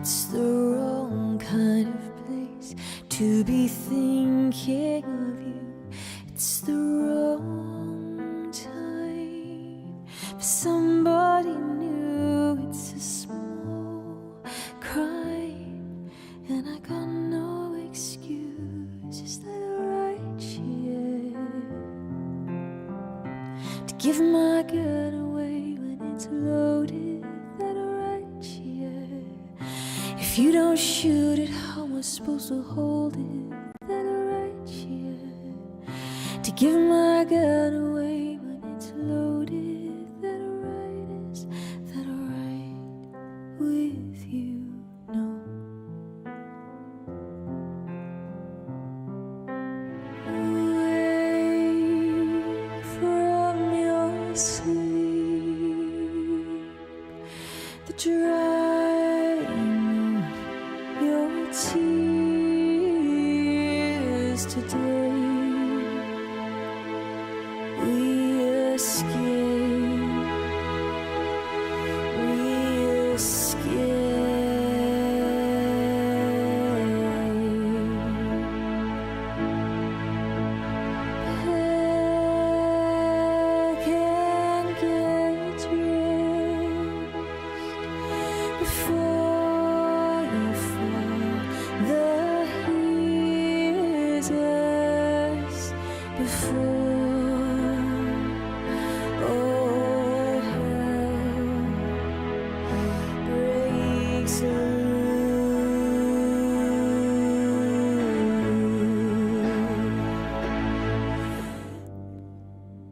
It's the wrong kind of place to be thinking of you. It's the wrong time for somebody new. It's a small crime, and I got no excuse. Is that right? Yeah. To give my gun away when it's loaded. That right? Yeah. If you don't shoot it, how am I supposed to hold it? That right? Yeah. To give my gun away when it's loaded. That right? Is that right with you? No. Away from your sleep, the drying of your tears today. We escape, we pack and get dressed before you fall. The heat is before all hell breaks loose.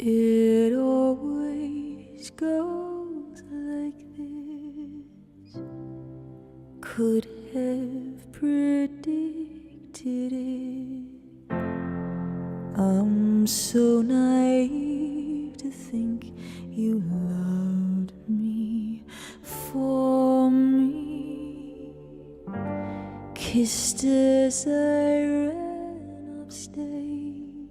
It always goes like this. Could have predicted it. I'm so naive to think you loved me for me. Kissed as I ran upstage,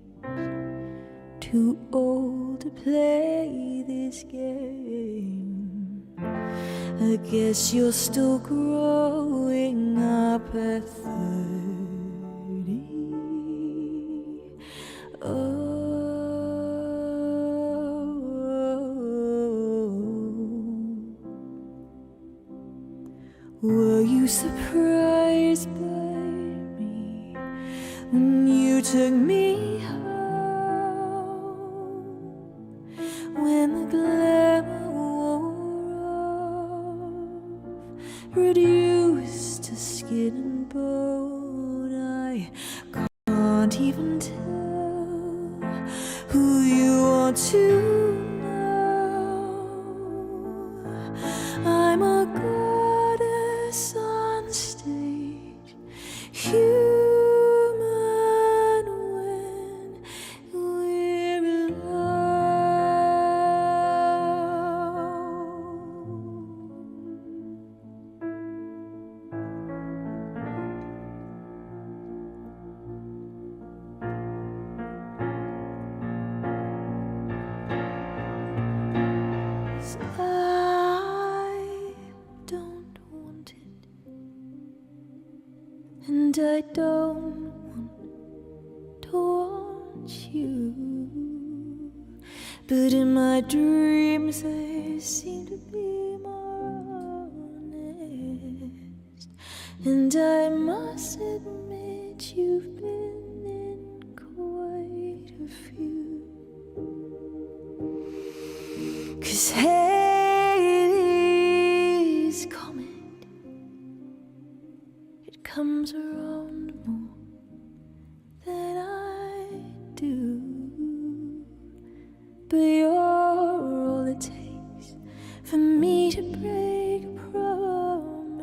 too old to play this game. I guess you're still growing up at 30. Were you surprised by me when you took me home? When the glamour wore off, reduced to skin and bone, I can't even tell who you want to know. I'm a goddess on stage, human when we're I don't want it, and I don't want to want you. But in my dreams I seem to be more honest, and I must admit you've been in quite a few. 'Cause Halley's comet, it comes around more than I do. But you're all it takes for me to break a promise.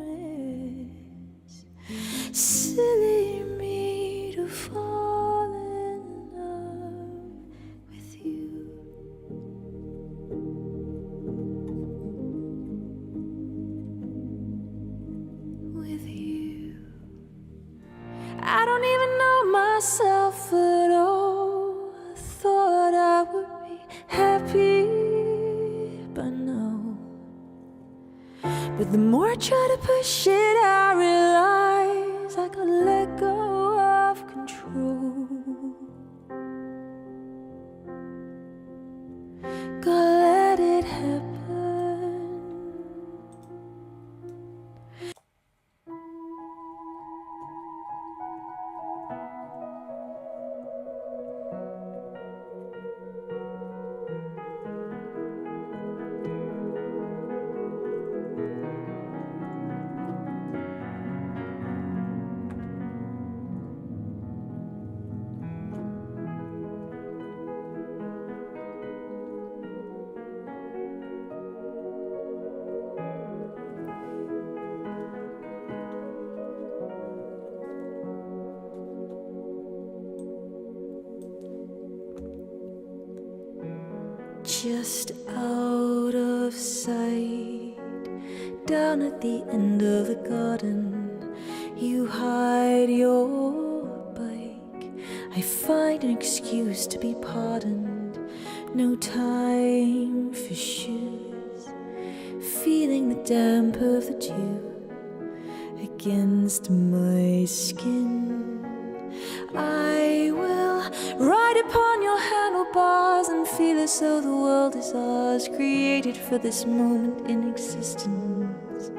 Silly me to fall in love with you. With you. I don't even know myself at all. I thought I would be happy by now, but the more I try to push it, I realize I gotta let go of control. Gotta let it happen. Just out of sight, down at the end of the garden, you hide your bike. I find an excuse to be pardoned. No time for shoes. Feeling the damp of the dew against my skin. I will ride upon your handlebars and feel as though the world is ours, created for this moment in existence.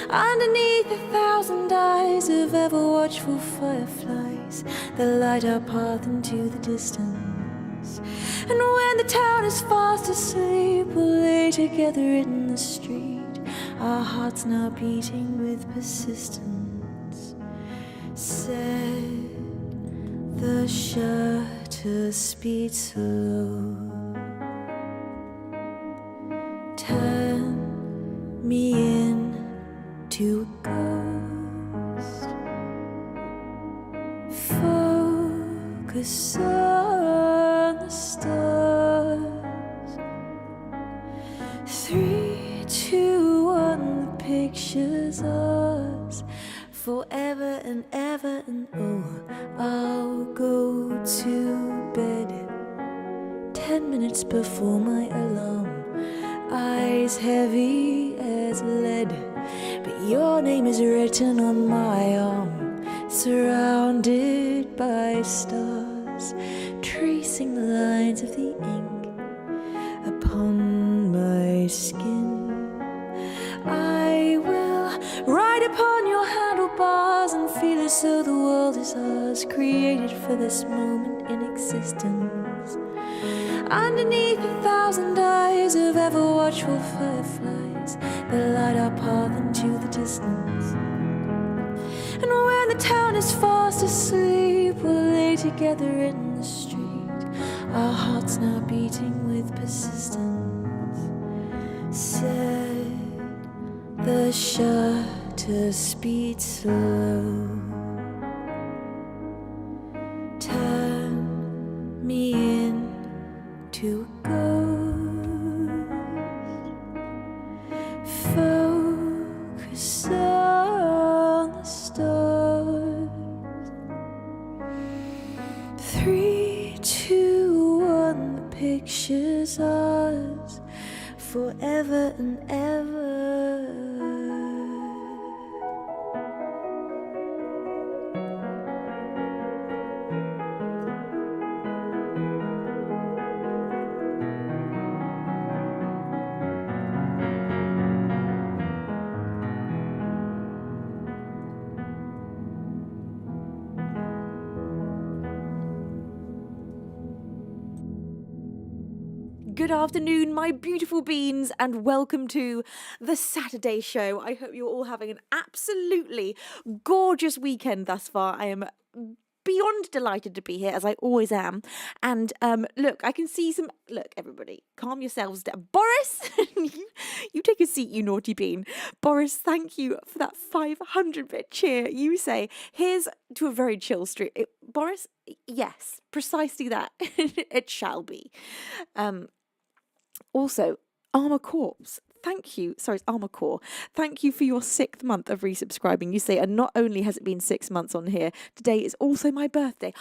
Underneath 1,000 eyes of ever watchful fireflies that light our path into the distance. And when the town is fast asleep, we'll lay together in the street, our hearts now beating with persistence. Said the shutter speed slow. Turn me into a ghost. Focus on the stars. 3, 2, 1, the picture's ours. Forever and ever, and oh, I'll go to bed 10 minutes before my alarm, eyes heavy as lead, but your name is written on my arm, surrounded by stars, tracing the lines of the ink upon my skin. I will ride upon your handlebars and feel as though the world is ours, created for this moment in existence. Underneath 1,000 eyes of ever watchful fireflies that light our path into the distance. And when the town is fast asleep, we'll lay together in the street, our hearts now beating with persistence. Said the shutter speed slow. Turn me into a ghost. Focus on the stars. 3, 2, 1, the picture's ours, forever and ever. Good afternoon, my beautiful beans, and welcome to the Saturday show. I hope you're all having an absolutely gorgeous weekend thus far. I am beyond delighted to be here, as I always am. And look, I can see some... Look, everybody, calm yourselves down. Boris, you take a seat, you naughty bean. Boris, thank you for that 500-bit cheer. You say, here's to a very chill street. Boris, yes, precisely that. It shall be. Also, Armour Corps, thank you. Sorry, it's Armour Corps. Thank you for your 6th month of resubscribing. You say, and not only has it been 6 months on here, today is also my birthday.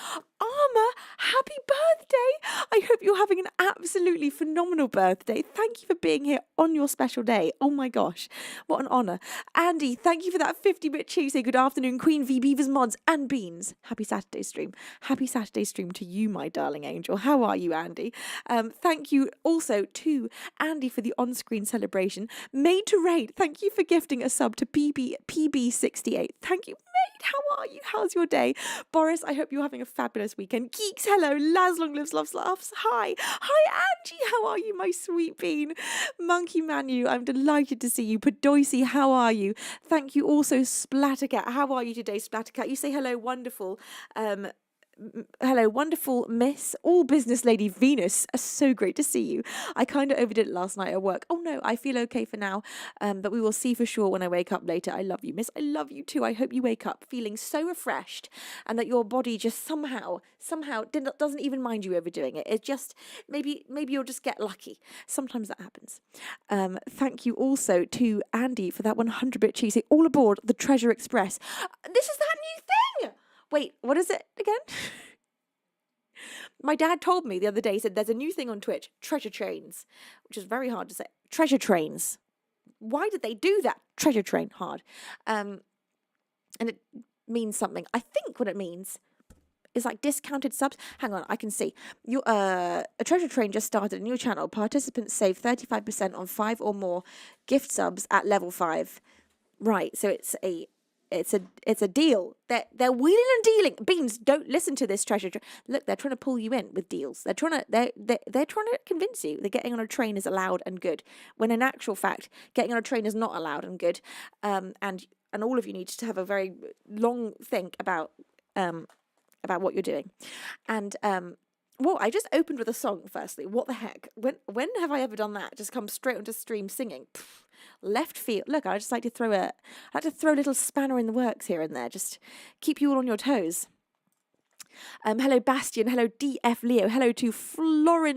Armour, happy birthday. I hope you're having an absolutely phenomenal birthday. Thank you for being here on your special day. Oh my gosh, what an honour. Andy, thank you for that 50-bit Tuesday. Good afternoon, Queen V, Beavers, Mods and Beans. Happy Saturday stream. Happy Saturday stream to you, my darling angel. How are you, Andy? Thank you also to Andy for the on-screen celebration. Made to Raid, thank you for gifting a sub to PB68. Thank you, mate. How are you? How's your day? Boris, I hope you're having a fabulous weekend. Geeks, hello. Laz Long Lives Loves Laughs. Hi. Hi, Angie. How are you, my sweet bean? Monkey Manu, I'm delighted to see you. Padoisi, how are you? Thank you also, Splattercat. How are you today, Splattercat? You say hello, wonderful. Hello, wonderful Miss All Business Lady Venus. So great to see you. I kind of overdid it last night at work. Oh no, I feel okay for now. But we will see for sure when I wake up later. I love you, Miss. I love you too. I hope you wake up feeling so refreshed and that your body just somehow doesn't even mind you overdoing it. It just maybe you'll just get lucky. Sometimes that happens. Thank you also to Andy for that 100-bit cheesy. All aboard the Treasure Express. This is that new thing. Wait, what is it again? My dad told me the other day, he said there's a new thing on Twitch, treasure trains, which is very hard to say. Treasure trains. Why did they do that? Treasure train, hard. And it means something. I think what it means is like discounted subs. Hang on, I can see. A treasure train just started a new channel. Participants save 35% on 5 or more gift subs at level 5. Right, so it's a deal. They're wheeling and dealing. Beans, don't listen to this treasure. Look, they're trying to pull you in with deals. They're trying to convince you that getting on a train is allowed and good. When in actual fact, getting on a train is not allowed and good. And all of you need to have a very long think about what you're doing. And well, I just opened with a song. Firstly, what the heck? When have I ever done that? Just come straight onto stream singing. Pfft. Left field. Look, I just like to throw a little spanner in the works here and there. Just keep you all on your toes. Hello, Bastian. Hello, DF Leo. Hello to sorry,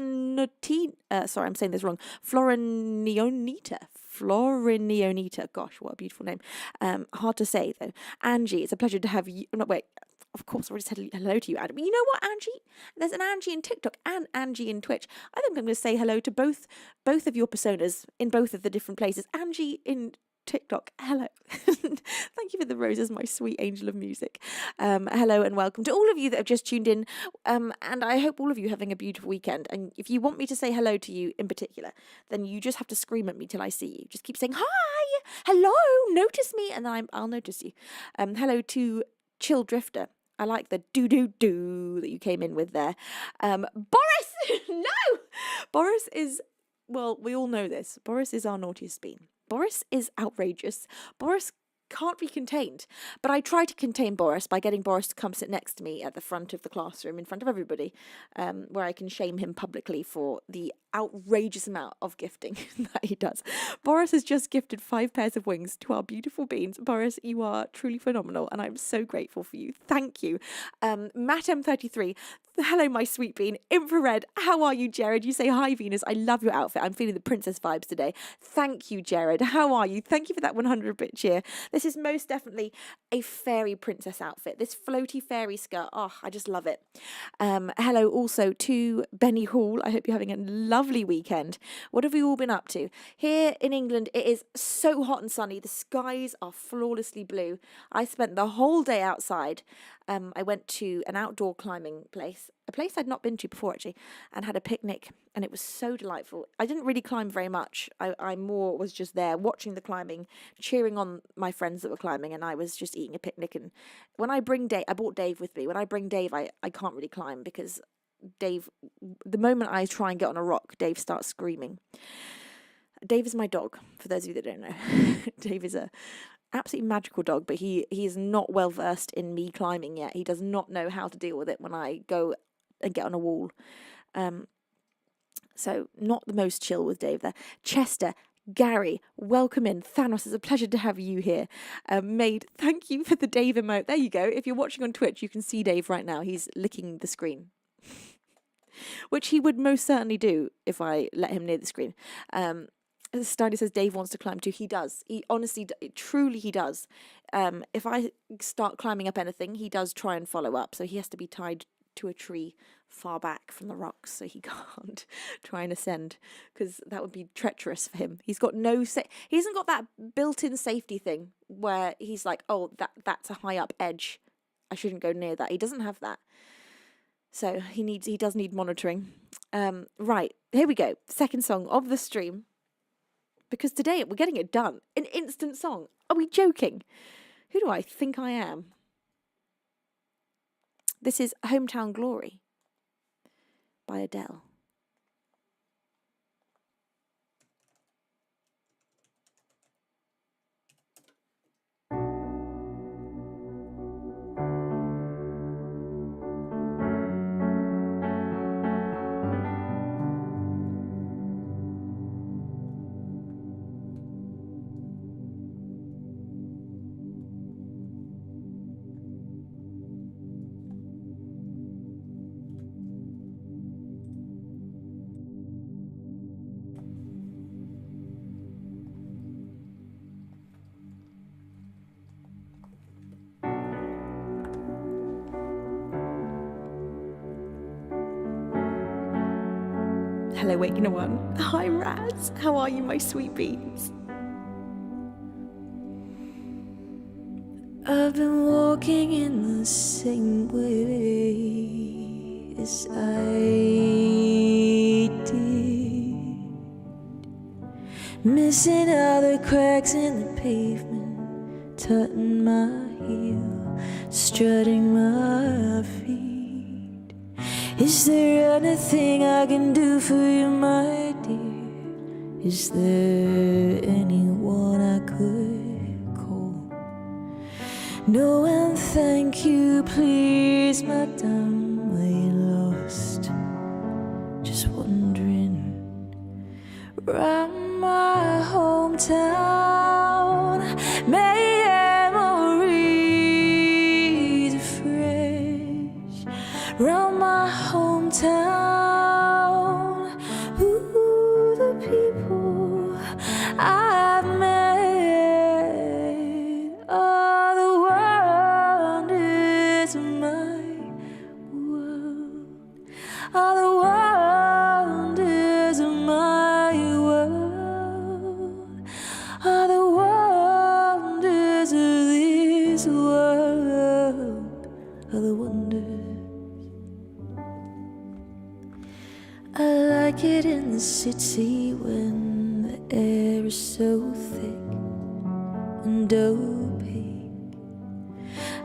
I'm saying this wrong. Florinionita. Gosh, what a beautiful name. Hard to say though. Angie, it's a pleasure to have you. No, wait. Of course, I already said hello to you, Angie. But you know what, Angie? There's an Angie in TikTok and Angie in Twitch. I think I'm going to say hello to both of your personas in both of the different places. Angie in TikTok, hello. Thank you for the roses, my sweet angel of music. Hello and welcome to all of you that have just tuned in. And I hope all of you are having a beautiful weekend. And if you want me to say hello to you in particular, then you just have to scream at me till I see you. Just keep saying, hi, hello, notice me, and then I'll notice you. Hello to Chill Drifter. I like the do that you came in with there. Boris, no! Boris is, well, we all know this. Boris is our naughtiest bean. Boris is outrageous. Boris can't be contained. But I try to contain Boris by getting Boris to come sit next to me at the front of the classroom in front of everybody, where I can shame him publicly for the outrageous amount of gifting that he does. Boris has just gifted 5 pairs of wings to our beautiful beans. Boris, you are truly phenomenal and I'm so grateful for you. Thank you. Matt M33, hello my sweet bean. Infrared, how are you, Jared? You say hi, Venus. I love your outfit. I'm feeling the princess vibes today. Thank you, Jared. How are you? Thank you for that 100-bit cheer. This is most definitely a fairy princess outfit. This floaty fairy skirt. Oh, I just love it. Hello also to Benny Hall. I hope you're having a lovely weekend. What have we all been up to? Here in England, it is so hot and sunny. The skies are flawlessly blue. I spent the whole day outside. I went to an outdoor climbing place, a place I'd not been to before actually, and had a picnic, and it was so delightful. I didn't really climb very much. I more was just there watching the climbing, cheering on my friends that were climbing, and I was just eating a picnic. And when I bring Dave, I brought Dave with me. When I bring Dave, I can't really climb because Dave, the moment I try and get on a rock, Dave starts screaming. Dave is my dog, for those of you that don't know. Dave is a absolutely magical dog, but he is not well versed in me climbing yet. He does not know how to deal with it when I go and get on a wall. So not the most chill with Dave there. Chester, Gary, welcome in. Thanos, it's a pleasure to have you here. Maid, thank you for the Dave emote. There you go. If you're watching on Twitch, you can see Dave right now. He's licking the screen. Which he would most certainly do if I let him near the screen. Steiny says Dave wants to climb too. He does. He honestly, truly he does. If I start climbing up anything, he does try and follow up. So he has to be tied to a tree far back from the rocks, so he can't try and ascend, because that would be treacherous for him. He's got he hasn't got that built-in safety thing where he's like, oh, that's a high up edge, I shouldn't go near that. He doesn't have that, so he does need monitoring. Right, here we go. Second song of the stream, because today we're getting it done. An instant song. Are we joking? Who do I think I am? This is Hometown Glory by Adele. Hello, Wakener One. Hi, Raz. How are you, my sweet beans? I've been walking in the same way as I did, missing all the cracks in the pavement, tutting my heel, strutting my feet. Is there anything I can do for you, my dear? Is there anyone I could call? No, and thank you, please, madame. Are you lost? Just wondering. Round my hometown, memories are fresh. Round my hometown, ooh, the people I've met are the wonders of my world, are the wonders of my world, are the wonders of this world, are the wonders. I like it in the city when the air is so thick and opaque.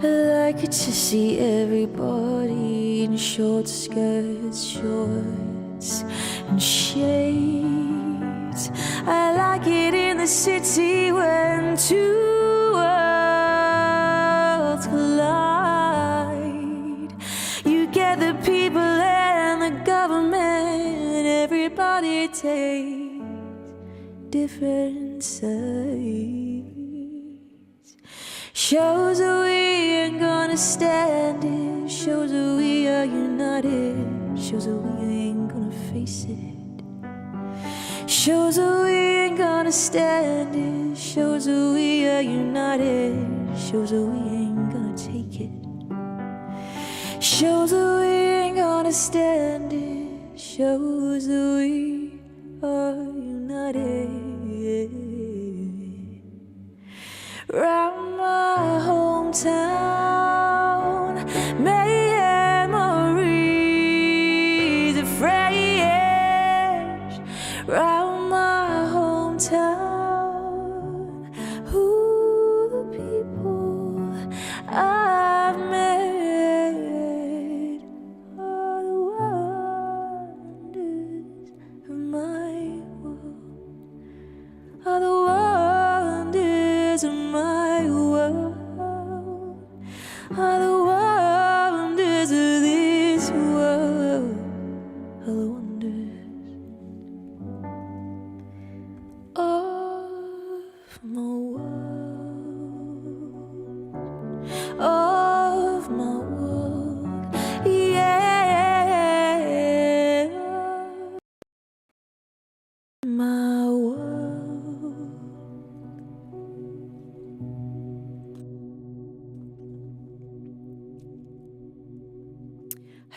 I like it to see everybody in short skirts, shorts and shades. I like it in the city when two worlds collide. You get the people and the government, everybody takes different sides. Shows that we ain't gonna stand it, shows that we are united, shows that we ain't gonna face it. Shows that we ain't gonna stand it, shows that we are united, shows that we ain't gonna take it. Shows that we ain't gonna stand it, shows that we are united. Round my hometown, memories are fresh. Round my hometown, who the people I've met are the wonders of my world, are the wonders of my world, are the wonders of this world, are the wonders of my world, of my world, yeah, my world.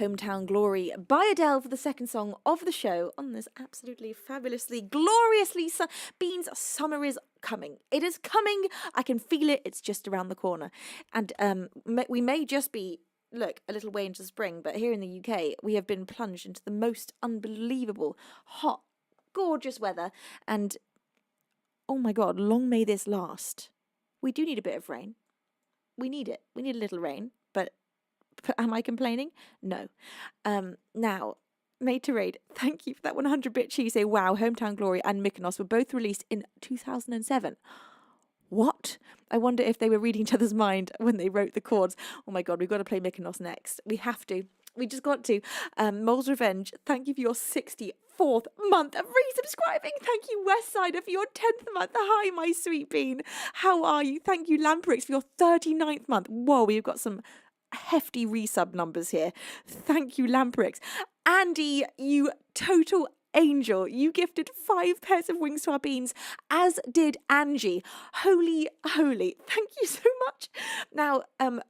Hometown Glory by Adele for the second song of the show on this absolutely fabulously, gloriously Beans, summer is coming. It is coming. I can feel it. It's just around the corner. And we may just be, look, a little way into spring, but here in the UK, we have been plunged into the most unbelievable, hot, gorgeous weather. And oh my God, long may this last. We do need a bit of rain. We need it. We need a little rain, but am I complaining? No. Now, Made to Raid, thank you for that 100-bit cheese. You say, wow, Hometown Glory and Mykonos were both released in 2007. What? I wonder if they were reading each other's mind when they wrote the chords. Oh my God, we've got to play Mykonos next. We have to. We just got to. Mole's Revenge, thank you for your 64th month of resubscribing. Thank you, Westsider, for your 10th month. Hi, my sweet bean. How are you? Thank you, Lamprix, for your 39th month. Whoa, we've got some hefty resub numbers here. Thank you, Lamprix. Andy, you total angel. You gifted 5 pairs of wings to our beans, as did Angie. Holy, holy. Thank you so much. Now,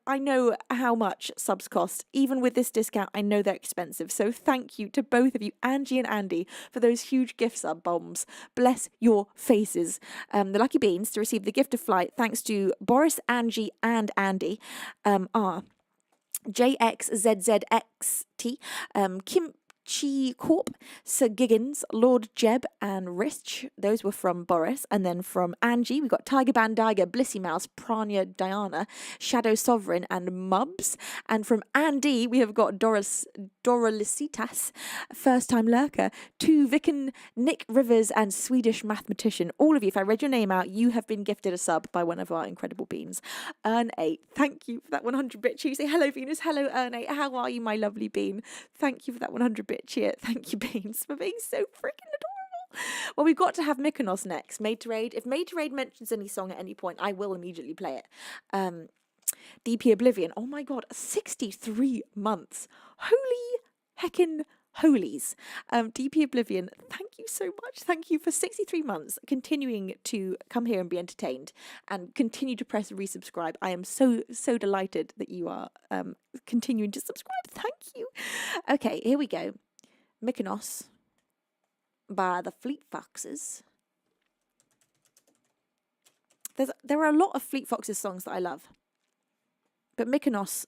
I know how much subs cost. Even with this discount, I know they're expensive. So thank you to both of you, Angie and Andy, for those huge gift sub bombs. Bless your faces. The lucky beans to receive the gift of flight, thanks to Boris, Angie, and Andy, are JXZZXT, Kim Chi Corp, Sir Giggins, Lord Jeb, and Rich. Those were from Boris. And then from Angie, we've got Tiger Bandiger, Blissy Mouse, Pranya Diana, Shadow Sovereign, and Mubs. And from Andy, we have got Doralicitas, First Time Lurker, To Vicken, Nick Rivers, and Swedish Mathematician. All of you, if I read your name out, you have been gifted a sub by one of our incredible beans. Earn8, thank you for that 100-bit cheer. Say hello, Venus. Hello, Earn8. How are you, my lovely bean? Thank you for that 100-bit cheer. Thank you, Beans, for being so freaking adorable. Well, we've got to have Mykonos next. Made to Raid. If Made to Raid mentions any song at any point, I will immediately play it. DP Oblivion. Oh my God, 63 months. Holy heckin' holies. DP Oblivion, thank you so much. Thank you for 63 months continuing to come here and be entertained and continue to press resubscribe. I am so delighted that you are continuing to subscribe. Thank you. Okay, here we go. Mykonos by the Fleet Foxes. There are a lot of Fleet Foxes songs that I love, but Mykonos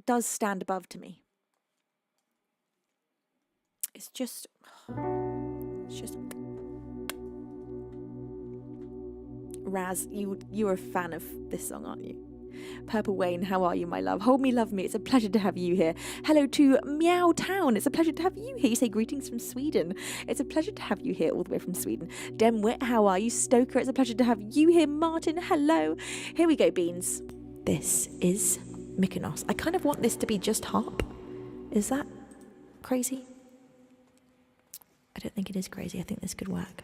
does stand above to me. It's just Raz, you're a fan of this song, aren't you? Purple Wayne, how are you, my love? Hold me, love me. It's a pleasure to have you here. Hello to Meow Town. It's a pleasure to have you here. You say greetings from Sweden. It's a pleasure to have you here all the way from Sweden. Demwit, how are you? Stoker, it's a pleasure to have you here. Martin, hello. Here we go, Beans. This is Mykonos. I kind of want this to be just harp. Is that crazy? I don't think it is crazy. I think this could work.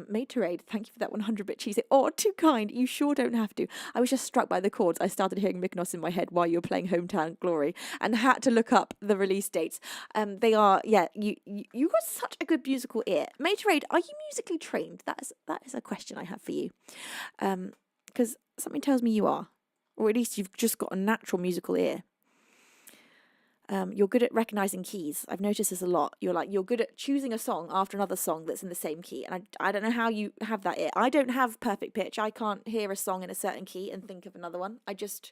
Made to Raid, thank you for that 100-bit cheese. Oh, too kind. You sure don't have to. I was just struck by the chords. I started hearing Mykonos in my head while you were playing Hometown Glory and had to look up the release dates. They are, yeah, you got such a good musical ear. Made to Raid, are you musically trained? That is a question I have for you. Because something tells me you are. Or at least you've just got a natural musical ear. You're good at recognizing keys. I've noticed this a lot. You're good at choosing a song after another song that's in the same key. And I don't know how you have that ear. I don't have perfect pitch. I can't hear a song in a certain key and think of another one. I just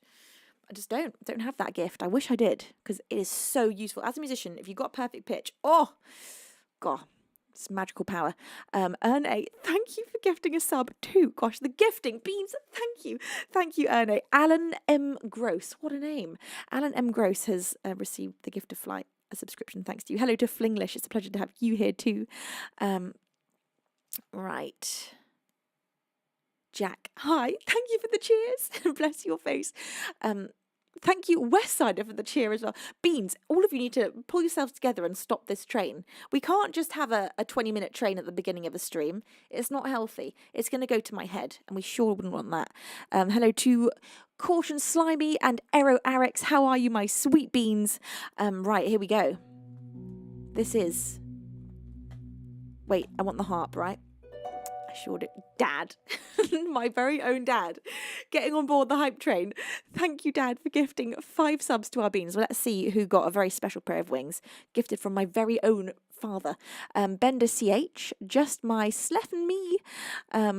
don't have that gift. I wish I did, because it is so useful. As a musician, if you've got perfect pitch, oh, God, it's magical power. Erne, thank you for gifting a sub too. Gosh, the gifting, Beans, thank you. Thank you, Erne. Alan M. Gross, what a name. Alan M. Gross has received the gift of flight, a subscription, thanks to you. Hello to Flinglish, it's a pleasure to have you here too. Right. Jack, hi, thank you for the cheers. Bless your face. Thank you, Westsider, for the cheer as well. Beans, all of you need to pull yourselves together and stop this train. We can't just have a 20-minute train at the beginning of a stream. It's not healthy. It's going to go to my head, and we sure wouldn't want that. Hello to Caution Slimy and Aero Arix. How are you, my sweet beans? Right, here we go. This is... Wait, I want the harp, right? I sure do. Dad, my very own dad, getting on board the hype train. Thank you, Dad, for gifting 5 subs to our beans. Well, let's see who got a very special pair of wings, gifted from my very own father. Bender CH, Just My Sleffen Me,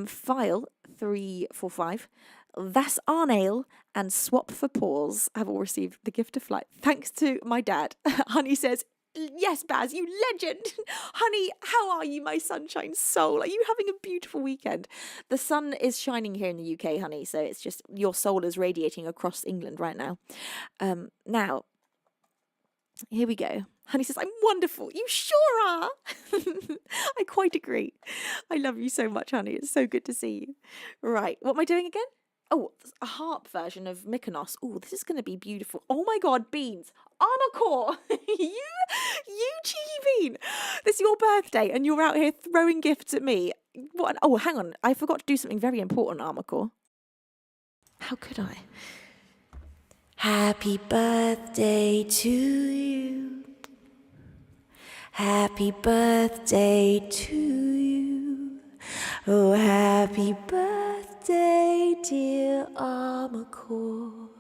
File 345, That's Arnail, and Swap for Paws have all received the gift of flight. Thanks to my dad. Honey says, yes, Baz, you legend. Honey, how are you, my sunshine soul? Are you having a beautiful weekend? The sun is shining here in the UK, honey, so it's just your soul is radiating across England right now. Now, here we go. Honey says, I'm wonderful. You sure are. I quite agree. I love you so much, honey. It's so good to see you. Right, what am I doing again? Oh, a harp version of Mykonos. Oh, this is going to be beautiful. Oh my God, beans. Armour Core. you cheeky bean. This is your birthday and you're out here throwing gifts at me. What? Oh, hang on. I forgot to do something very important, Armour Core. How could I? Happy birthday to you. Happy birthday to you. Oh, happy birthday, dear Armour Core.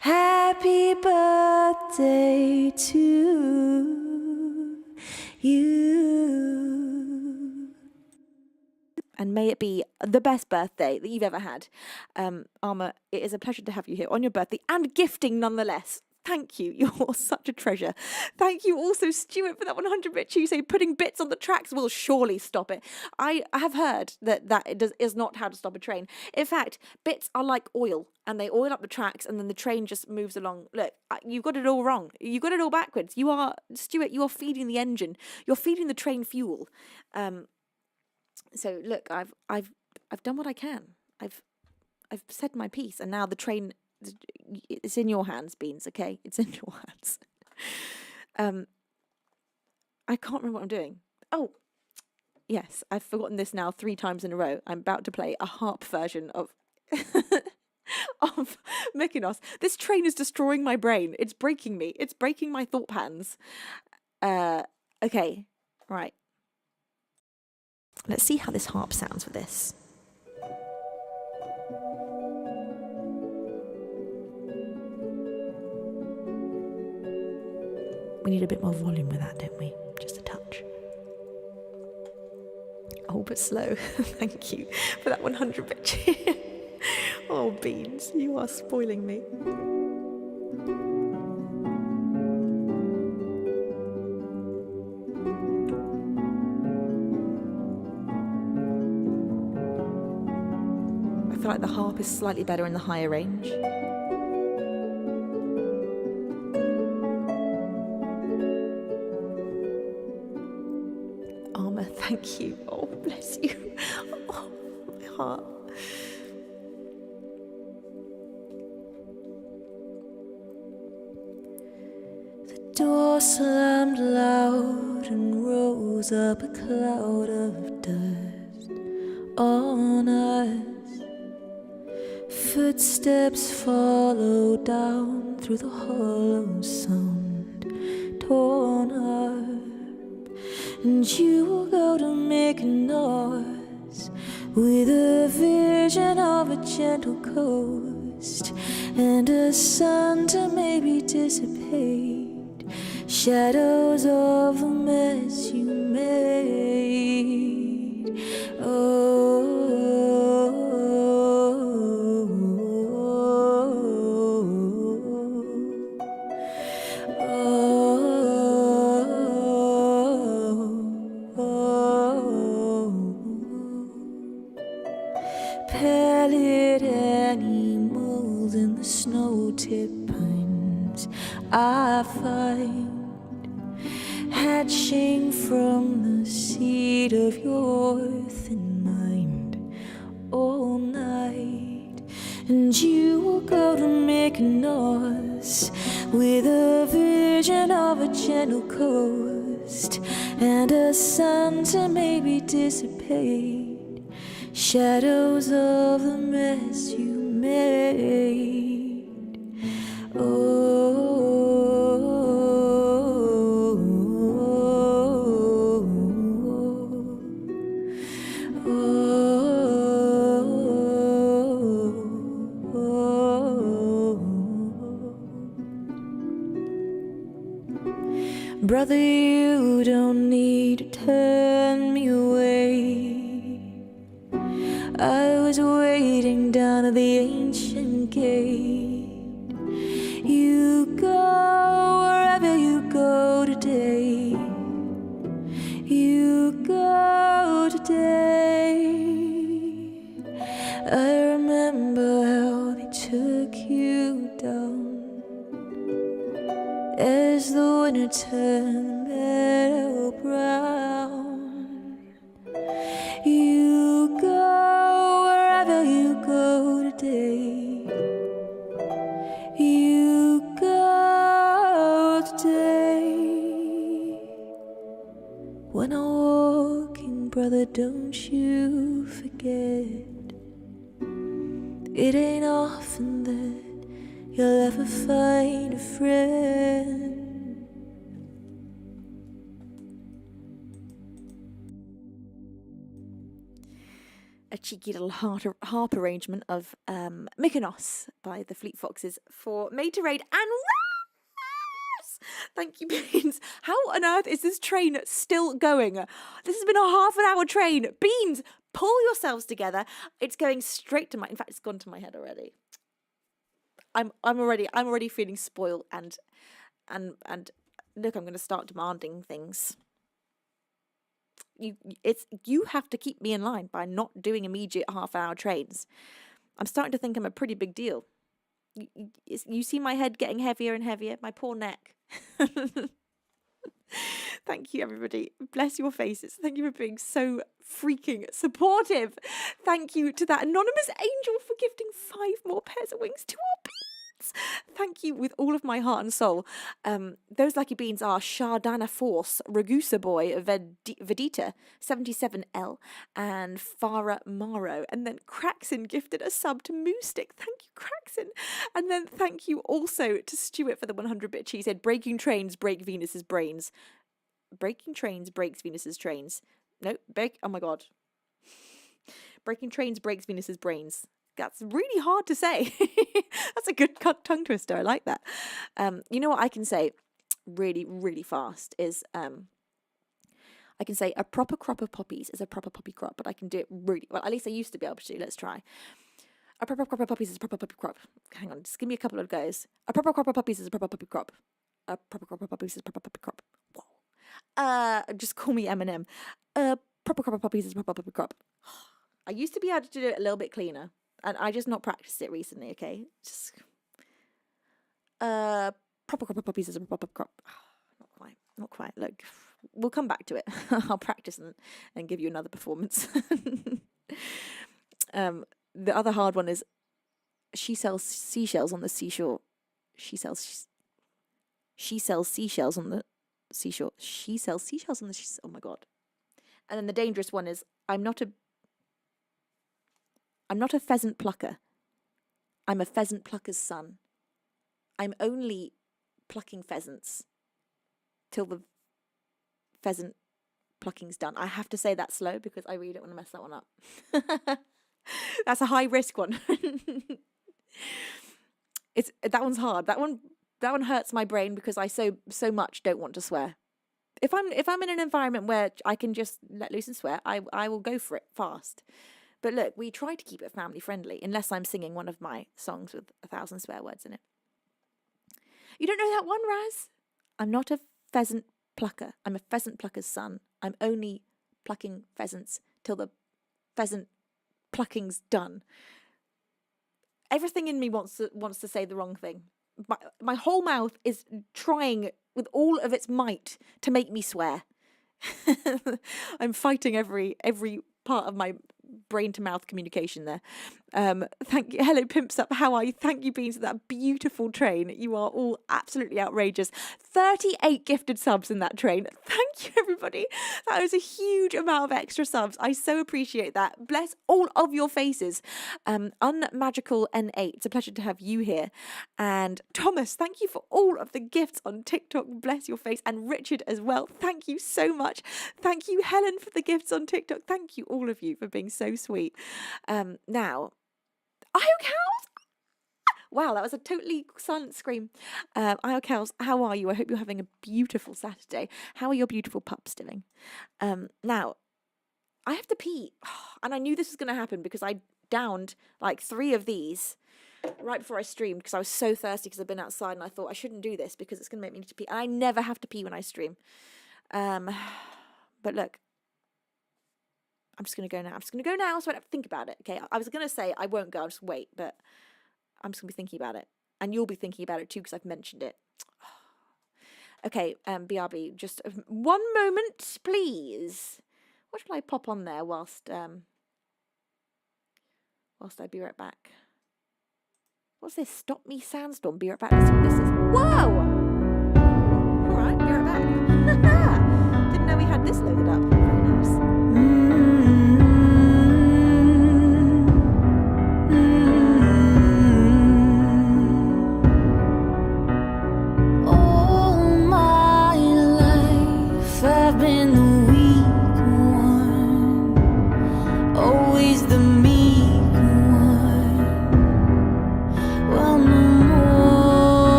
Happy birthday to you. And may it be the best birthday that you've ever had. Armour, it is a pleasure to have you here on your birthday and gifting nonetheless. Thank you. You're such a treasure. Thank you also, Stuart, for that 100-bit Tuesday. Putting bits on the tracks will surely stop it. I have heard that is not how to stop a train. In fact, bits are like oil, and they oil up the tracks, and then the train just moves along. Look, you've got it all wrong. You've got it all backwards. You are, Stuart, you are feeding the engine. You're feeding the train fuel. So look, I've done what I can. I've said my piece, and now the train. It's in your hands, Beans, okay? It's in your hands. I can't remember what I'm doing. Oh, yes, I've forgotten this now 3 times in a row. I'm about to play a harp version of of Mykonos. This train is destroying my brain. It's breaking me. It's breaking my thought patterns. Okay, right. Let's see how this harp sounds with this. We need a bit more volume with that, don't we? Just a touch. Oh, but slow. Thank you for that 100-bit cheer. Oh, Beans, you are spoiling me. I feel like the harp is slightly better in the higher range. Thank you. Oh, bless you. Oh, my heart. The door slammed loud and rose up a cloud of dust on us. Footsteps follow down through the hollow sound torn up. And you will go to Mykonos with a vision of a gentle coast and a sun to maybe dissipate shadows of the mess you made. Pallid animals in the snow-tipped pines I find hatching from the seed of your thin mind all night. And you will go to Mykonos with a vision of a gentle coast and a sun to maybe dissipate shadows of the mess you made. Oh, Brother, you don't need to turn me away. I was waiting down at the ancient gate. You go wherever you go today. You go today. I remember how they took you down as the winter turned the meadow brown. You go wherever you go today. You go today. When I'm walking, brother, don't you forget. It ain't often that you'll ever find a friend. A cheeky little harp arrangement of Mykonos by the Fleet Foxes for Made to Raid and Raz! Thank you, Beans. How on earth is this train still going? This has been a half an hour train. Beans, pull yourselves together. It's going straight to my... In fact, it's gone to my head already. I'm already feeling spoiled and look, I'm going to start demanding things. You have to keep me in line by not doing immediate half-hour trains. I'm starting to think I'm a pretty big deal. You see my head getting heavier and heavier, my poor neck. Thank you, everybody. Bless your faces. Thank you for being so freaking supportive. Thank you to that anonymous angel for gifting 5 more pairs of wings to our beans. Thank you with all of my heart and soul. Those lucky beans are Shardana Force, Ragusa Boy, Vedita, 77L, and Farah Maro. And then Craxon gifted a sub to Moostic. Thank you, Craxon. And then thank you also to Stuart for the 100-bit. He said, breaking trains break Venus's brains. Breaking trains breaks Venus's trains. No, oh my god. Breaking trains breaks Venus's brains. That's really hard to say. That's a good tongue twister. I like that. You know what I can say really, really fast is I can say a proper crop of poppies is a proper poppy crop, but I can do it really well. At least I used to be able to. Let's try. A proper crop of poppies is a proper poppy crop. Hang on, just give me a couple of goes. A proper crop of poppies is a proper poppy crop. A proper crop of poppies is a proper poppy crop. Whoa. Just call me Eminem. A proper crop of poppies is a proper poppy crop. I used to be able to do it a little bit cleaner. And I just not practiced it recently, okay? Just proper crop of poppies is a proper crop. Not quite. Look, we'll come back to it. I'll practice and give you another performance. The other hard one is she sells seashells on the seashore. She sells seashells on the seashore. She sells seashells on the oh my god. And then the dangerous one is I'm not a pheasant plucker. I'm a pheasant plucker's son. I'm only plucking pheasants till the pheasant plucking's done. I have to say that slow because I really don't want to mess that one up. That's a high risk one. That one's hard. That one hurts my brain because I so much don't want to swear. If I'm in an environment where I can just let loose and swear, I will go for it fast. But look, we try to keep it family friendly, unless I'm singing one of my songs with 1,000 swear words in it. You don't know that one, Raz? I'm not a pheasant plucker. I'm a pheasant plucker's son. I'm only plucking pheasants till the pheasant plucking's done. Everything in me wants to say the wrong thing. My whole mouth is trying with all of its might to make me swear. I'm fighting every part of my brain to mouth communication there. Thank you. Hello, Pimps Up. How are you? Thank you, Beans, for that beautiful train. You are all absolutely outrageous. 38 gifted subs in that train. Thank you, everybody. That was a huge amount of extra subs. I so appreciate that. Bless all of your faces. Unmagical N8. It's a pleasure to have you here. And Thomas, thank you for all of the gifts on TikTok. Bless your face. And Richard as well. Thank you so much. Thank you, Helen, for the gifts on TikTok. Thank you, all of you, for being so sweet. Now, Ohio cows? Wow, that was a totally silent scream. Kels, how are you? I hope you're having a beautiful Saturday. How are your beautiful pups doing? Now, I have to pee. And I knew this was going to happen because I downed like 3 of these right before I streamed because I was so thirsty because I've been outside and I thought I shouldn't do this because it's going to make me need to pee. And I never have to pee when I stream. But look, I'm just going to go now. I'm just going to go now so I don't think about it. Okay, I was going to say I won't go. I'll just wait, but I'm just going to be thinking about it. And you'll be thinking about it too because I've mentioned it. Okay, BRB, just one moment, please. What shall I pop on there whilst I be right back? What's this? Stop Me Sandstorm. Be right back. Let's see what this is. Whoa! All right, be right back. Didn't know we had this loaded up. Very nice.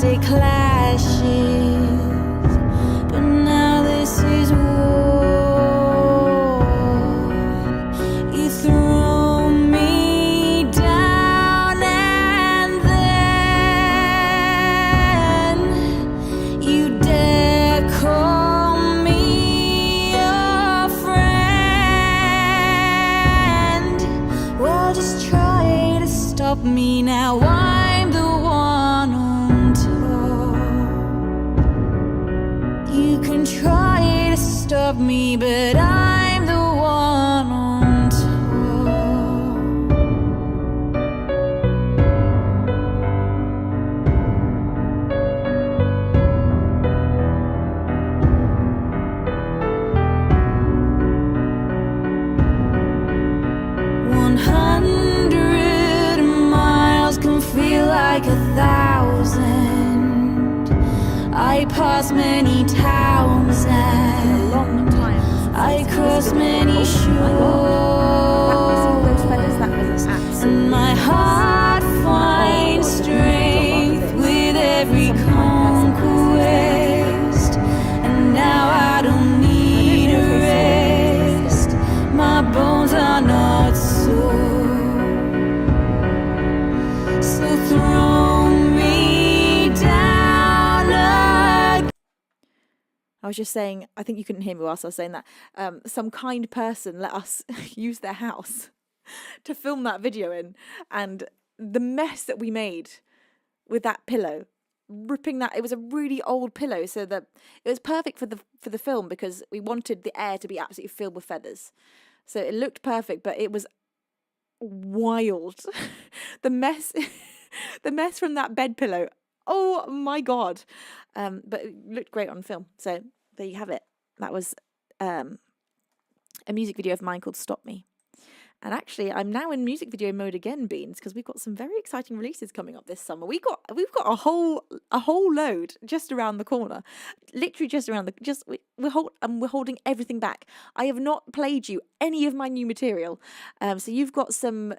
It clashes, but now this is war. You throw me down and then you dare call me your friend. Well, just try to stop me now. I'm the one on top. You can try to stop me, but I'm the one on top. 100 miles can feel like 1,000. I pass many towns and I cross many shores, and my heart finds strength with every conquest. And now I don't need a rest. My bones are not sore. So throw me down again. I was just saying, I think you couldn't hear me whilst I was saying that. Some kind person let us use their house to film that video in, and the mess that we made with that pillow, ripping that. It was a really old pillow, so that it was perfect for the film because we wanted the air to be absolutely filled with feathers. So it looked perfect, but it was wild. The mess from that bed pillow. Oh my god. But it looked great on film. So there you have it. That was a music video of mine called Stop Me. And actually, I'm now in music video mode again, Beans, because we've got some very exciting releases coming up this summer. We've got a whole load just around the corner, literally just around the we're holding everything back. I have not played you any of my new material, so you've got some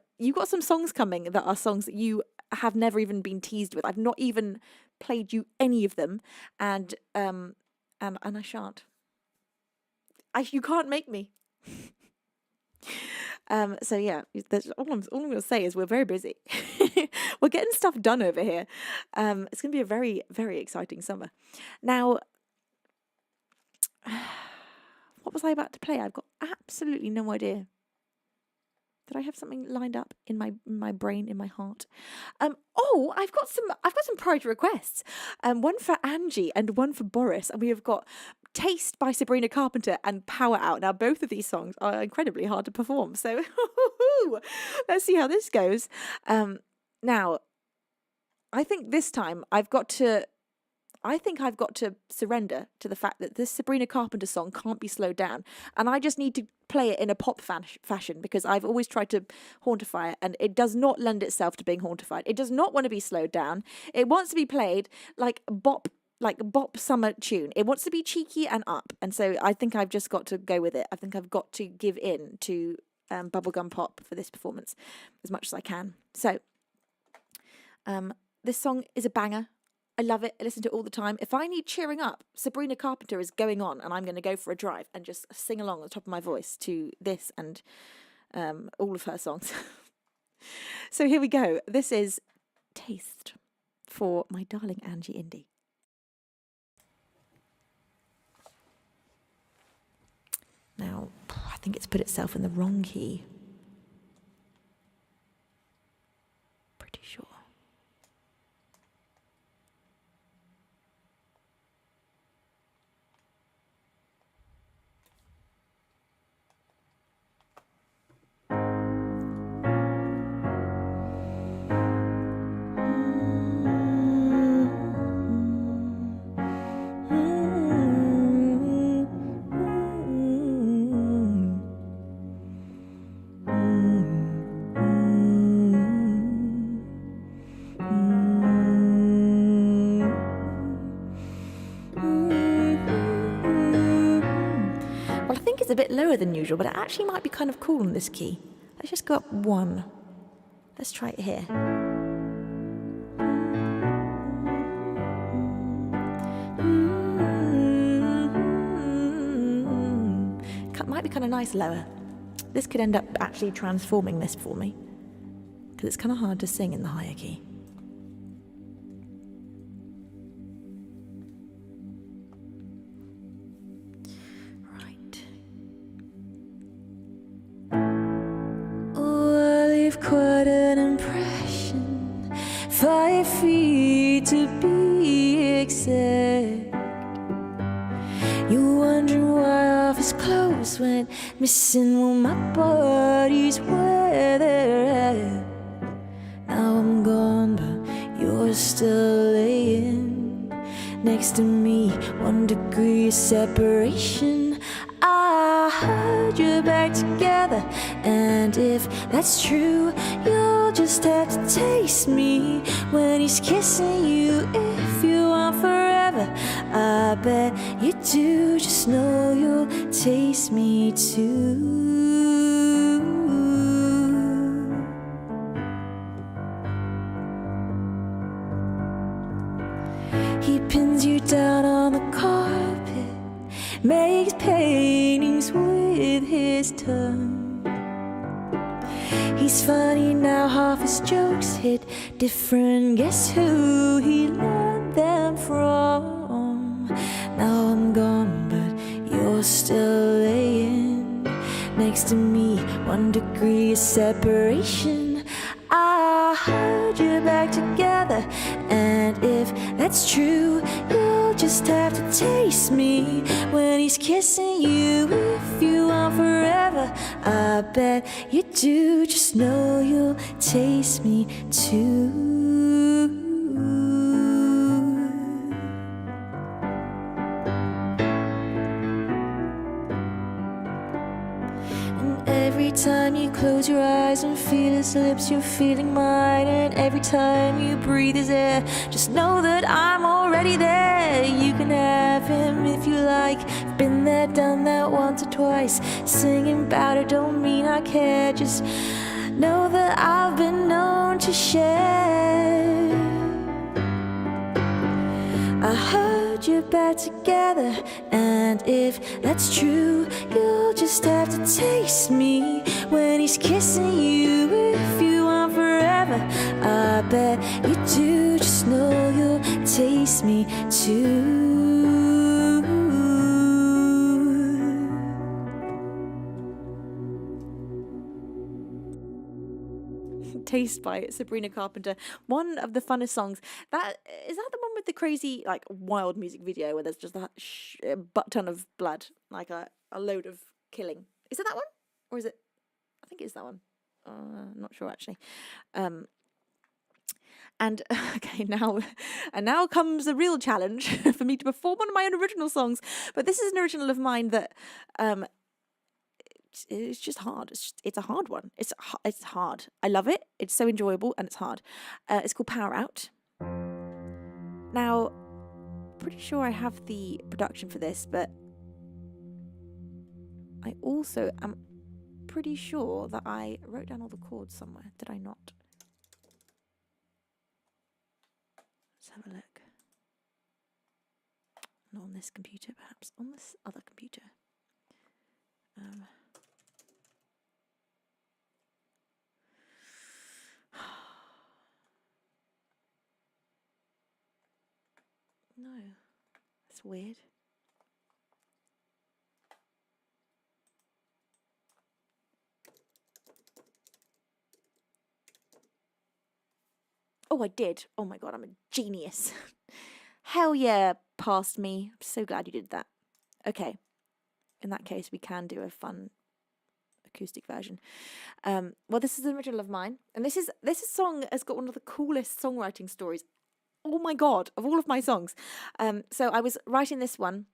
songs coming that are songs that you have never even been teased with. I've not even played you any of them, and I shan't. You can't make me. So yeah, that's all I'm going to say is we're very busy. We're getting stuff done over here. It's going to be a very, very exciting summer. Now, what was I about to play? I've got absolutely no idea. Did I have something lined up in my brain, in my heart? Oh, I've got some priority requests. One for Angie and one for Boris, and we have got Taste by Sabrina Carpenter and Power Out. Now, both of these songs are incredibly hard to perform, so let's see how this goes. Now, I think this time I've got to surrender to the fact that this Sabrina Carpenter song can't be slowed down, and I just need to play it in a pop fashion because I've always tried to hauntify it, and it does not lend itself to being hauntified. It does not want to be slowed down. It wants to be played like bop like bop summer tune. It wants to be cheeky and up, and so I think I've just got to go with it. I think I've got to give in to bubblegum pop for this performance as much as I can. So this song is a banger. I love it. I listen to it all the time. If I need cheering up, Sabrina Carpenter is going on, and I'm going to go for a drive and just sing along at the top of my voice to this and all of her songs. So here we go. This is Taste for my darling Angie Indy. Now, I think it's put itself in the wrong key. Pretty sure. A bit lower than usual, but it actually might be kind of cool in this key. Let's just go up one. Let's try it here. Might be kind of nice lower. This could end up actually transforming this for me, because it's kind of hard to sing in the higher key. Quite an impression, 5 feet to be exact. You're wondering why all his clothes went missing. Well, my body's where they're at. Now I'm gone, but you're still laying next to me, 1 degree of separation. I heard you're back together, and if that's true, you'll just have to taste me when he's kissing you. If you want forever, I bet you do. Just know you'll taste me too. He pins you down on the carpet, makes paintings with his tongue. He's funny now, half his jokes hit different. Guess who he learned them from? Now I'm gone, but you're still laying next to me, 1 degree of separation. I heard you're back together, and if that's true, you'll just have to taste me when he's kissing you. If you want forever, I bet you do. Just know you'll taste me too. Every time you close your eyes and feel his lips, you're feeling mine. And every time you breathe his air, just know that I'm already there. You can have him if you like. Been there, done that once or twice. Singing about it don't mean I care. Just know that I've been known to share. I heard you're back together, and if that's true, you'll just have to taste me when he's kissing you. If you want forever, I bet you do. Just know you'll taste me too. Taste by Sabrina Carpenter, one of the funnest songs. That the one with the crazy, like, wild music video where there's just a butt ton of blood, like a load of killing. Is it that one, or is it? I think it's that one. Not sure actually. And okay, now comes the real challenge for me to perform one of my own original songs. But this is an original of mine that it's just hard. It's a hard one. It's hard. I love it. It's so enjoyable, and it's hard. It's called Power Out. Now, pretty sure I have the production for this, but I also am pretty sure that I wrote down all the chords somewhere. Did I not? Let's have a look. Not on this computer, perhaps on this other computer. No, that's weird. Oh, I did. Oh my god, I'm a genius. Hell yeah, past me. I'm so glad you did that. Okay. In that case, we can do a fun acoustic version. Well, this is an original of mine, and this song has got one of the coolest songwriting stories. Oh my god, of all of my songs. So I was writing this one,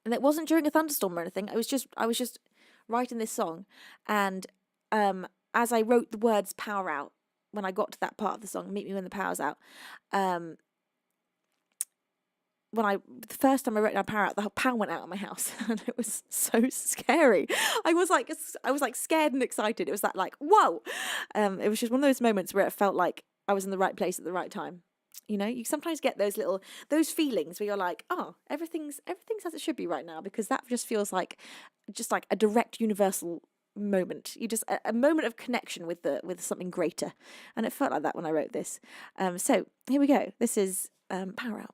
and it wasn't during a thunderstorm or anything. I was just writing this song, and as I wrote the words "power out," when I got to that part of the song, "Meet me when the power's out," the first time I wrote down "power out," the power went out of my house, and it was so scary. I was like scared and excited. It was that like whoa. It was just one of those moments where it felt like I was in the right place at the right time. You know, you sometimes get those feelings where you're like, oh, everything's as it should be right now, because that just feels like a direct universal moment. You just a moment of connection with something greater, and it felt like that when I wrote this. So here we go. This is "Power Out."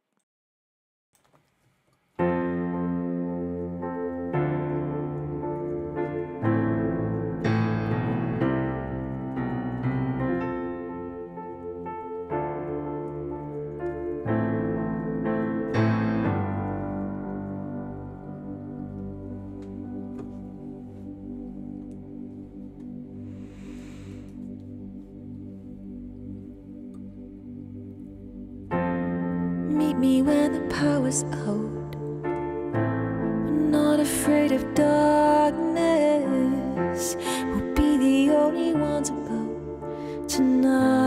Meet me when the power's out. We're not afraid of darkness. We'll be the only ones about tonight.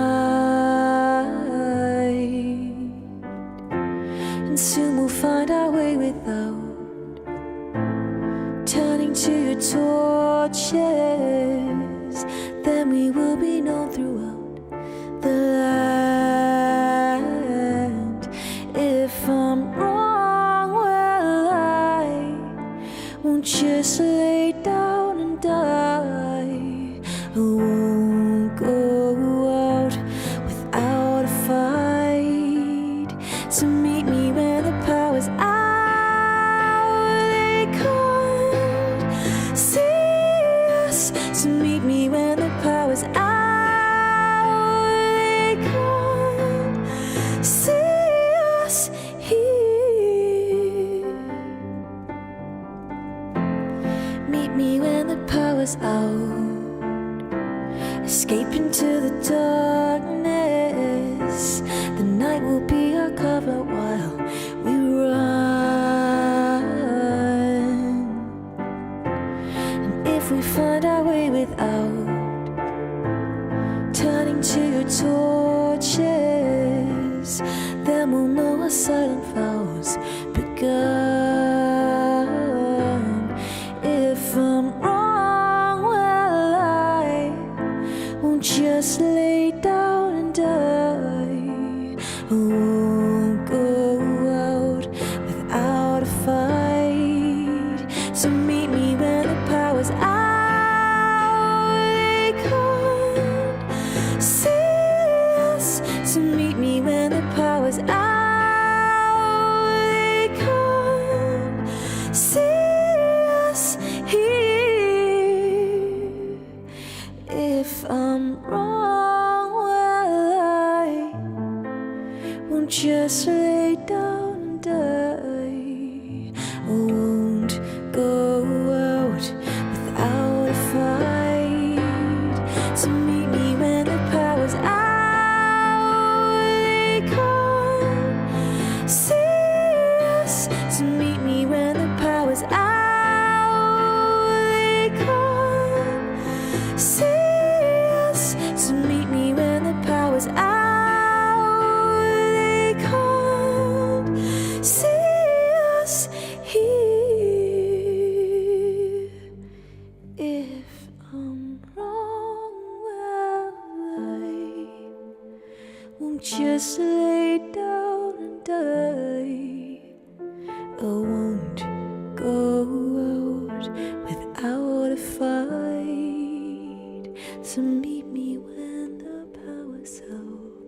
And soon we'll find our way without turning to your torches. Then we will be known throughout the land. If I'm wrong, well, I won't just lay down and die. I won't go out without a fight. So meet me when the power's out. They can't see us. So meet me when the power's out. They can't see us here. Meet me when the power's out. Escape into the darkness. The night will be our cover while we run. And if we find our way without turning to your torches, then we'll know our silent vows begun. If I'm wrong, well, I won't just lay down and die. I won't go out without a fight. So meet me when the power's out. They can't see us. So meet me when the power's out. They can't but won't go out without a fight. So meet me when the power's out.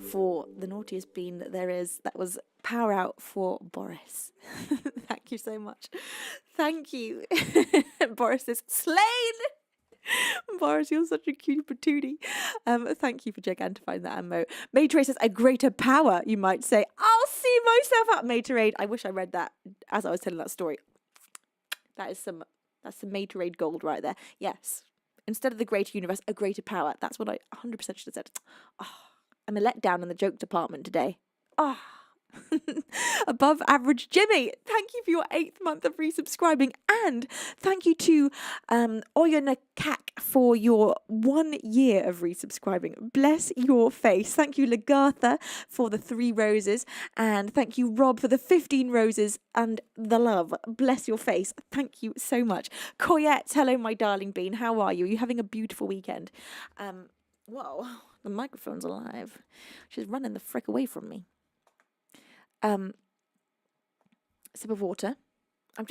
For the naughtiest bean that there is, that was Power Out for Boris. Thank you so much. Thank you. Boris is slain. Boris, you're such a cute patootie. Thank you for gigantifying that ammo. Mater says a greater power, you might say. I'll see myself out, Mater. I wish I read that as I was telling that story. That's some Mater gold right there. Yes. Instead of the greater universe, a greater power. That's what I 100% should have said. Oh, I'm a letdown in the joke department today. Ah. Oh. Above average Jimmy, thank you for your 8th month of resubscribing, and thank you to Oyana Kak for your 1 year of resubscribing. Bless your face. Thank you Lagartha for the 3 roses, and thank you Rob for the 15 roses and the love. Bless your face. Thank you so much. Coyette, hello my darling bean, how are you? Are you having a beautiful weekend? Whoa, the microphone's alive. She's running the frick away from me. Sip of water. I'm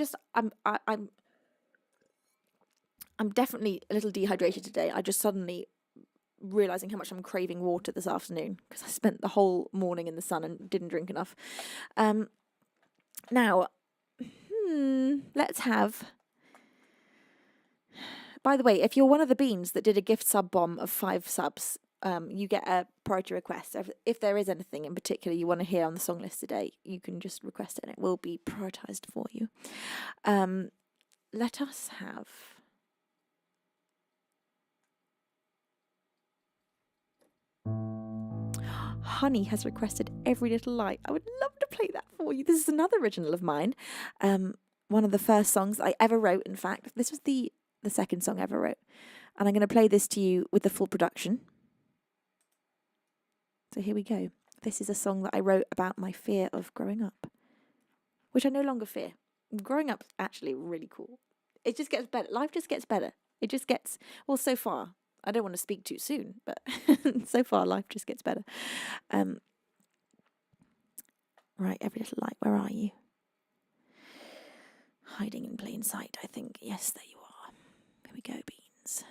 definitely a little dehydrated today. I just suddenly realizing how much I'm craving water this afternoon because I spent the whole morning in the sun and didn't drink enough. Now, let's have. By the way, if you're one of the beans that did a gift sub bomb of 5 subs, you get a priority request. So if there is anything in particular you want to hear on the song list today, you can just request it and it will be prioritized for you. Let us have. Honey has requested Every Little Light. I would love to play that for you. This is another original of mine. One of the first songs I ever wrote, in fact. This was the second song I ever wrote. And I'm going to play this to you with the full production. So here we go. This is a song that I wrote about my fear of growing up, which I no longer fear. Growing up's actually really cool. It just gets better. Life just gets better. It just gets, well, so far. I don't want to speak too soon, but so far life just gets better. Right, Every Little Light, where are you? Hiding in plain sight, I think. Yes, there you are. Here we go, beans.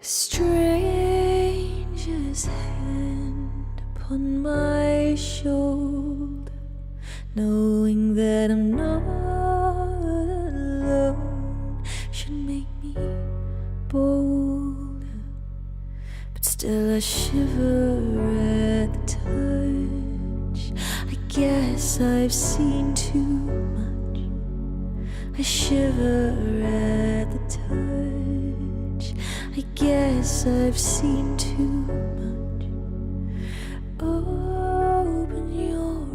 Stranger's hand upon my shoulder, knowing that I'm not alone, should make me bolder. But still I shiver at the touch. I guess I've seen too much. I shiver at the touch. I guess I've seen too much. Open your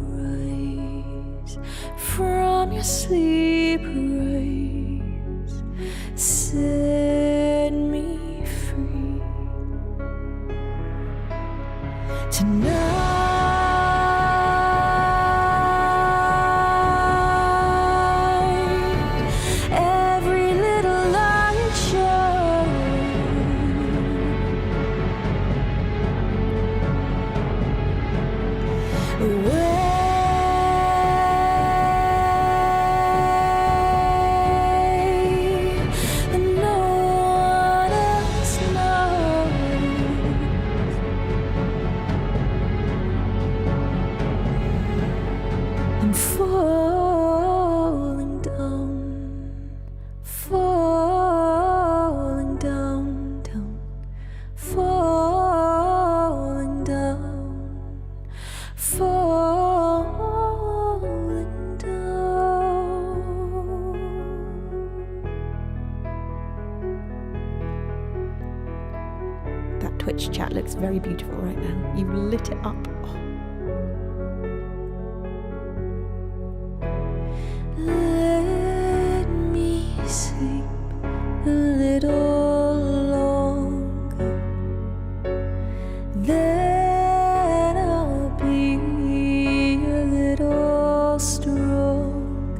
eyes from your sleep, rise, set me free tonight. Every little light shows the way, and no one else knows. music's very beautiful right now. You've lit it up. Let me sleep a little longer, then I'll be a little stronger,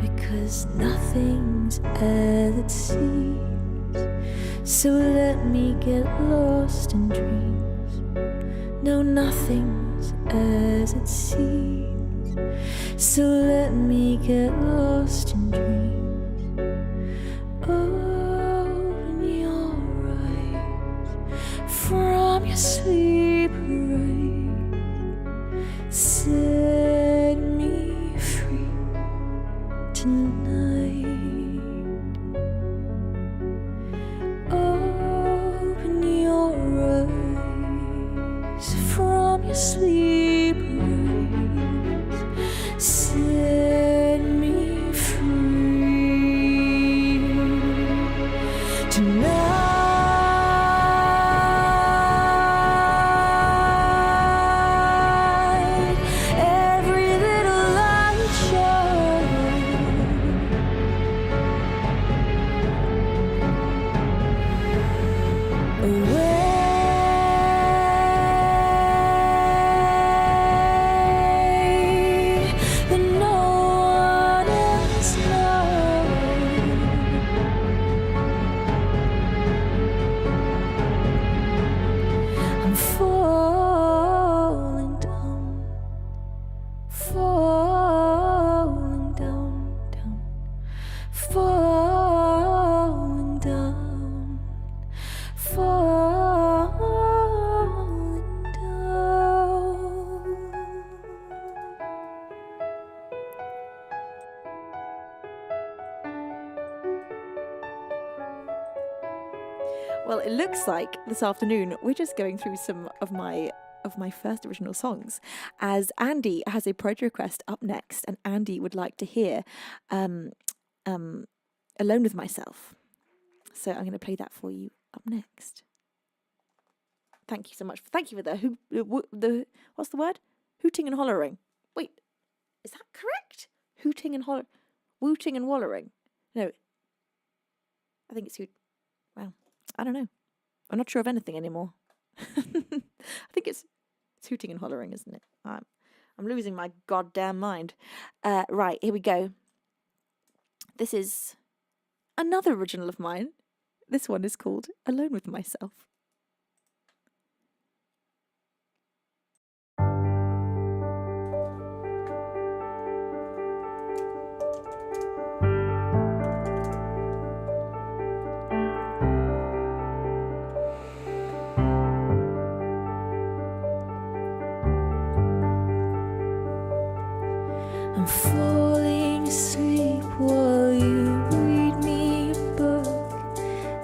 because nothing's as it seems. So let me get lost in dreams. No, nothing's as it seems. So let me get lost in dreams. Open your eyes from your sleep, right? Set me free tonight. Open your eyes from your sleep, right? Set me free tonight. Every little light shine away. Falling down, falling down, down, falling down, falling down. Well, it looks like this afternoon we're just going through some of my first original songs, as Andy has a project request up next, and Andy would like to hear Alone with Myself. So I'm going to play that for you up next. Thank you so much. Thank you for the what's the word? Hooting and hollering. Wait, is that correct? Hooting and wooting and wallering. No, I think it's wow. I don't know. I'm not sure of anything anymore. I think it's hooting and hollering, isn't it? I'm losing my goddamn mind. Right, here we go. This is another original of mine. This one is called Alone with Myself. I'm falling asleep while you read me a book,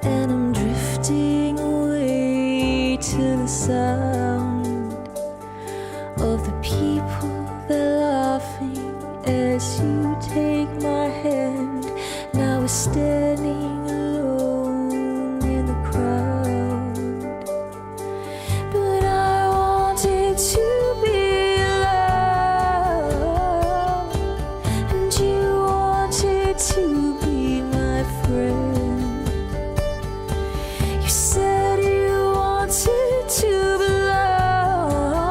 and I'm drifting away to the sound of the people that are laughing as you take my hand. Now we're standing alone in the crowd, but I wanted to be to be my friend. You said you wanted to belong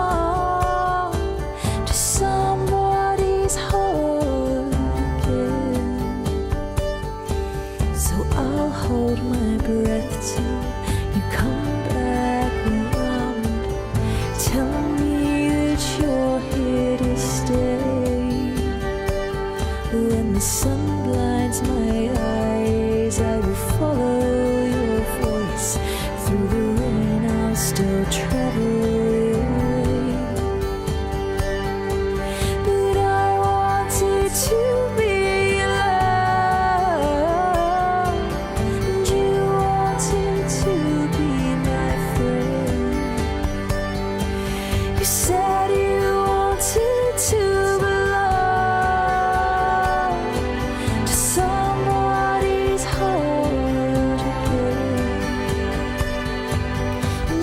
to somebody's heart again. So I'll hold my breath till you come back around. Tell me that you're here to stay. When the sun blinds my eyes, I will follow your voice. Through the rain I'll still travel away. But I wanted to be alone, and you wanted to be my friend. You said you wanted to somebody's heart again. And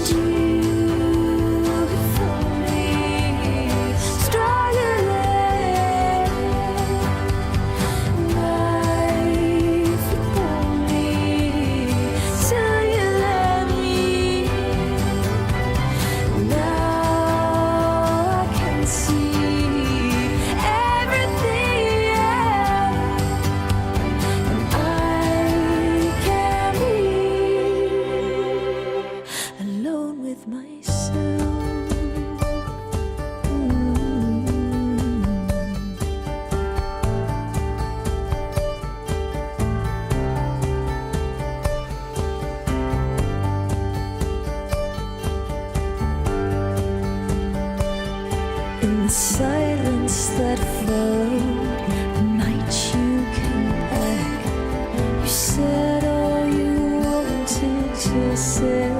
that followed the night you came back. You said all you wanted to say.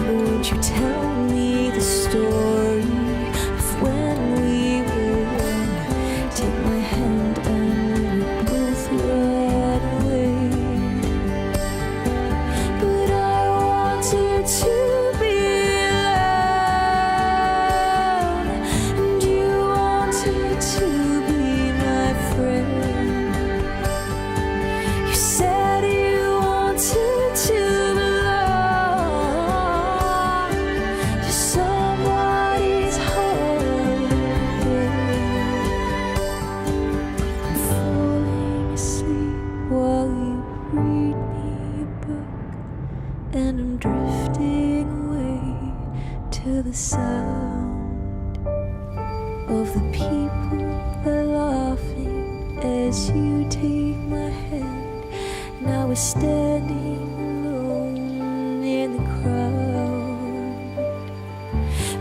Would you tell me the story of when we were young? Take my hand and we both run away. But I wanted to be alone, and you wanted to be my friend. You said you wanted to belong to somebody's heart. I'm falling asleep while you read me a book, and I'm drifting away to the sound of the people that are laughing as you take my hand. Now we're standing alone in the crowd.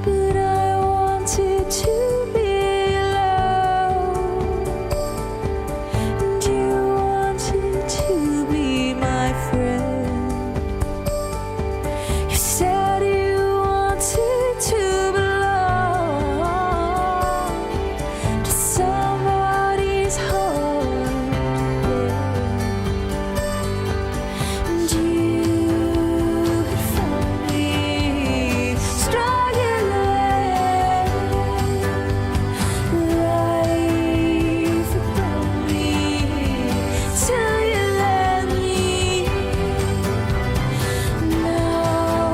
But I wanted to be alone, and you wanted to be my friend. You said you wanted to belong to somebody's heart, and you had found me struggling life around me till you let me. Now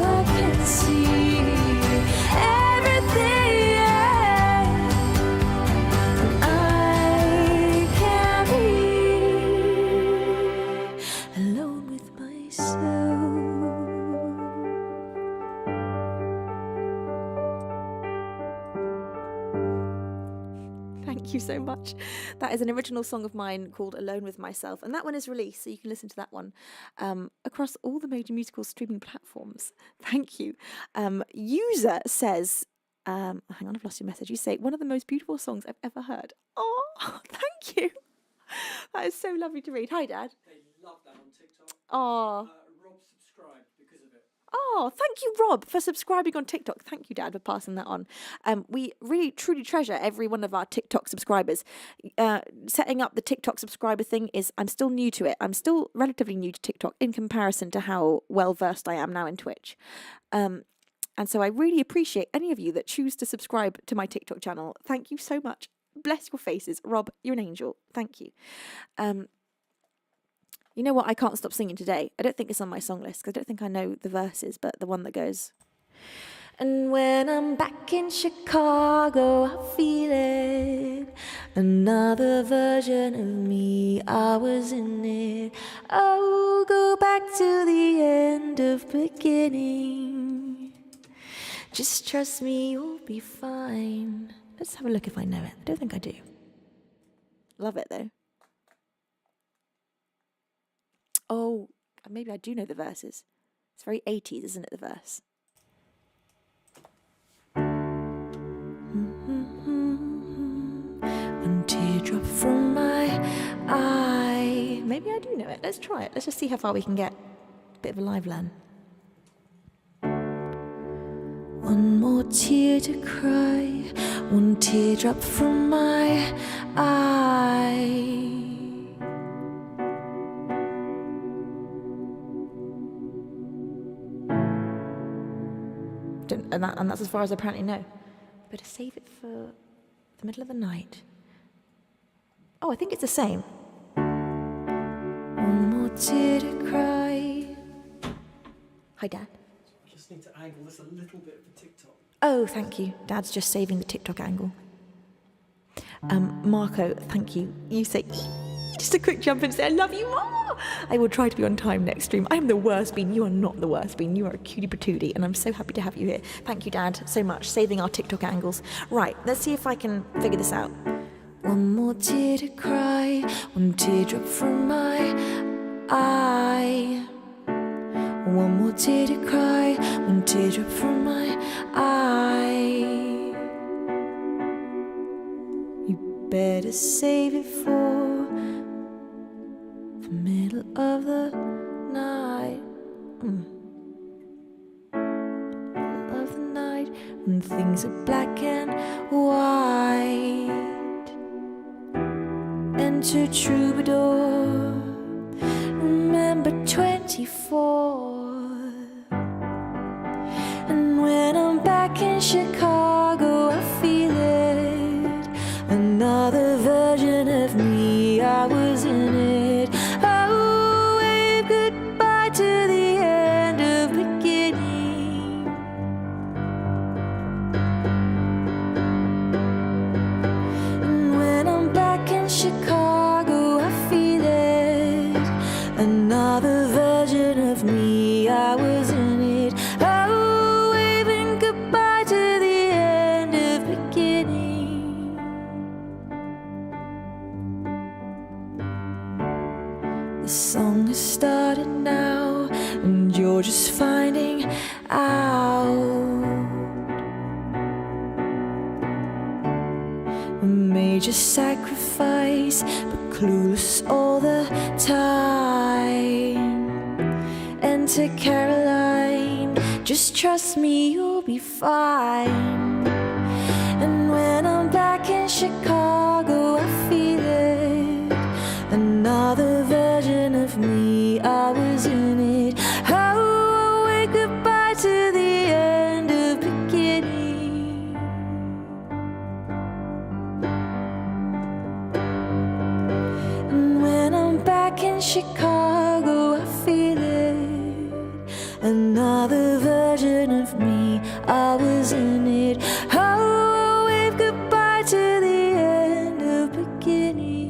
I can see everything, I can be alone with myself. Thank you so much. That is an original song of mine called Alone with Myself, and that one is released, so you can listen to that one across all the major musical streaming platforms. Thank you. User says, hang on, I've lost your message. You say, one of the most beautiful songs I've ever heard. Oh, thank you. That is so lovely to read. Hi, Dad. They love that on TikTok. Oh. Rob subscribed because of it. Oh, thank you, Rob, for subscribing on TikTok. Thank you, Dad, for passing that on. We really, truly treasure every one of our TikTok subscribers. Setting up the TikTok subscriber thing I'm still new to it. I'm still relatively new to TikTok in comparison to how well versed I am now in Twitch. And so I really appreciate any of you that choose to subscribe to my TikTok channel. Thank you so much. Bless your faces. Rob, you're an angel. Thank you. You know what? I can't stop singing today. I don't think it's on my song list because I don't think I know the verses, but the one that goes, and when I'm back in Chicago, I feel it. Another version of me, I was in it. Oh, go back to the end of beginning. Just trust me, you'll be fine. Let's have a look if I know it. I don't think I do. Love it though. Oh, maybe I do know the verses. It's very 80s, isn't it, the verse? One teardrop from my eye. Maybe I do know it. Let's try it. Let's just see how far we can get. Bit of a live learn. One more tear to cry. One teardrop from my eye. And that's as far as I apparently know. Better save it for the middle of the night. Oh, I think it's the same. One more tear to cry. Hi, Dad. I just need to angle this a little bit for TikTok. Oh, thank you. Dad's just saving the TikTok angle. Marco, thank you. You say, just a quick jump and say, I love you more. I will try to be on time next stream. I am the worst bean. You are not the worst bean. You are a cutie patootie, and I'm so happy to have you here. Thank you, Dad, so much. Saving our TikTok angles. Right, let's see if I can figure this out. One more tear to cry, one teardrop from my eye. One more tear to cry, one teardrop from my eye. better save it for the middle of the night. Middle of the night, when things are black and white. Enter troubadour, remember 24. And when I'm back in Chicago, I feel it. Another version of me, I was in it. Oh, wave goodbye to the end of beginning. And when I'm back in Chicago, I feel it. Another version of me, I was in it. Oh, waving goodbye to the end of beginning. The song has started now, and you're just finding out. A major sacrifice, but clueless all the time. Enter Caroline, just trust me, you'll be fine. And when I'm back in Chicago, I feel it. Another version of me, I was in it. Oh, wave goodbye to the end of beginning. And when I'm back in Chicago, I feel it. Another version of me, I was in it. Oh, wave goodbye to the end of beginning.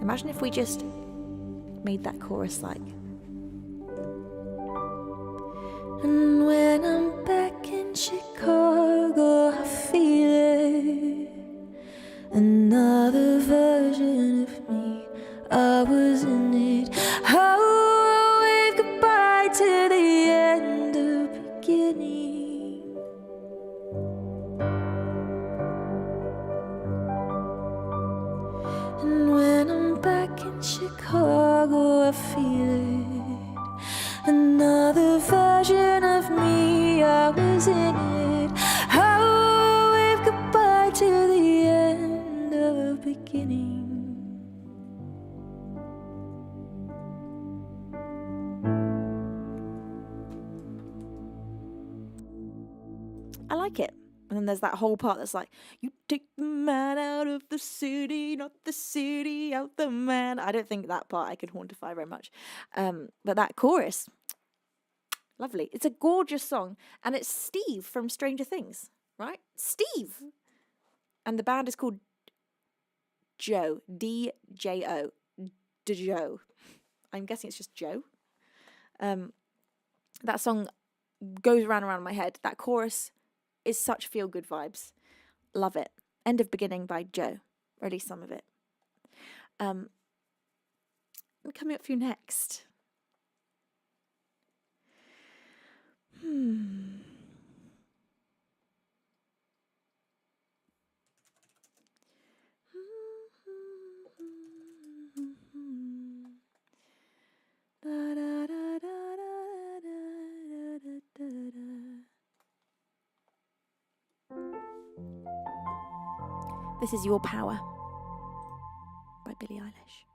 Imagine if we just made that chorus like. And when I'm back in Chicago, I feel it. Another version of me, I was in it. Oh, wave goodbye to the end of beginning. And when I'm back in Chicago, I feel it. Another version of me, I was in it. Oh, wave goodbye to the end of beginning. I like it. And then there's that whole part that's like, you take the man out of the city, not the city out the man. I don't think that part I could hauntify very much. But that chorus, lovely. It's a gorgeous song. And it's Steve from Stranger Things, right? Steve. And the band is called Joe. D-J-O. Joe. I'm guessing it's just Joe. That song goes round and round in my head. That chorus is such feel-good vibes. Love it. End of Beginning by Joe. Or at least some of it. And coming up for you next. This is Your Power by Billie Eilish.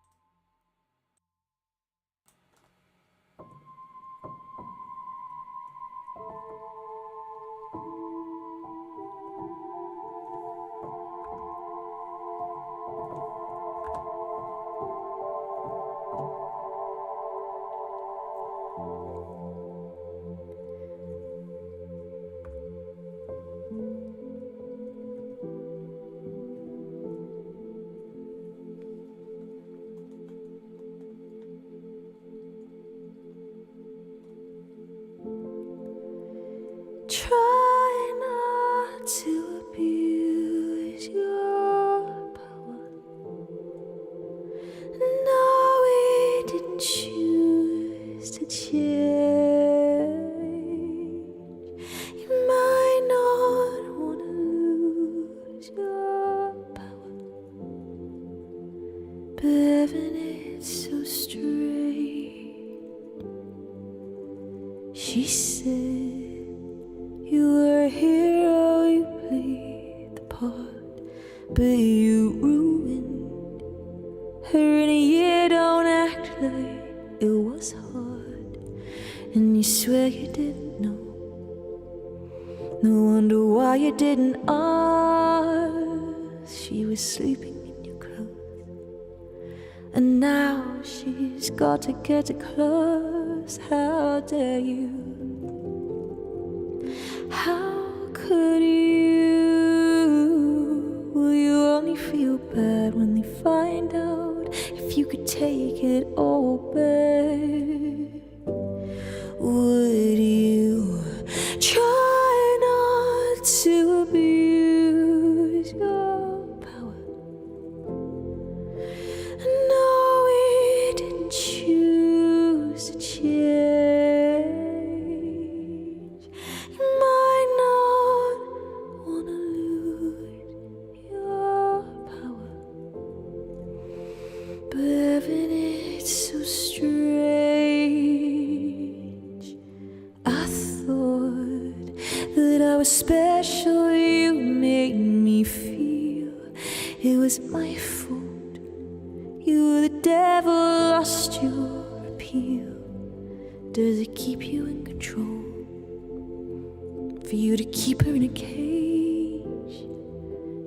Try not to abuse your power. No, we didn't choose to change. You might not want to lose She said you were a hero, you played the part, but you ruined her in a year. Don't act like it was hard, and you swear you didn't know. No wonder why you didn't ask. She was sleeping in your clothes, and now she's got to get it close. How dare you? How could you? Will you only feel bad when they find out? If you could take it all back, would you try not to abuse your power? No, we didn't choose to change. You might not wanna lose your power, but heaven, it's so strange. I thought that I was special. You made me feel it was my fault. You were the devil, lost your appeal. Does it keep you in control? For you to keep her in a cage,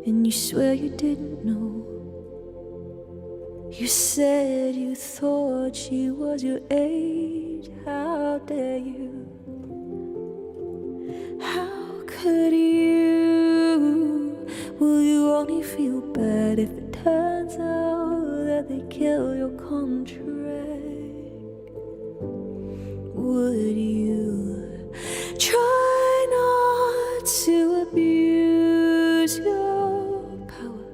and you swear you didn't know. You said you thought she was your age. How dare you? How could you? Will you only feel bad if it turns out that they kill your contract? Would you try not to abuse your power?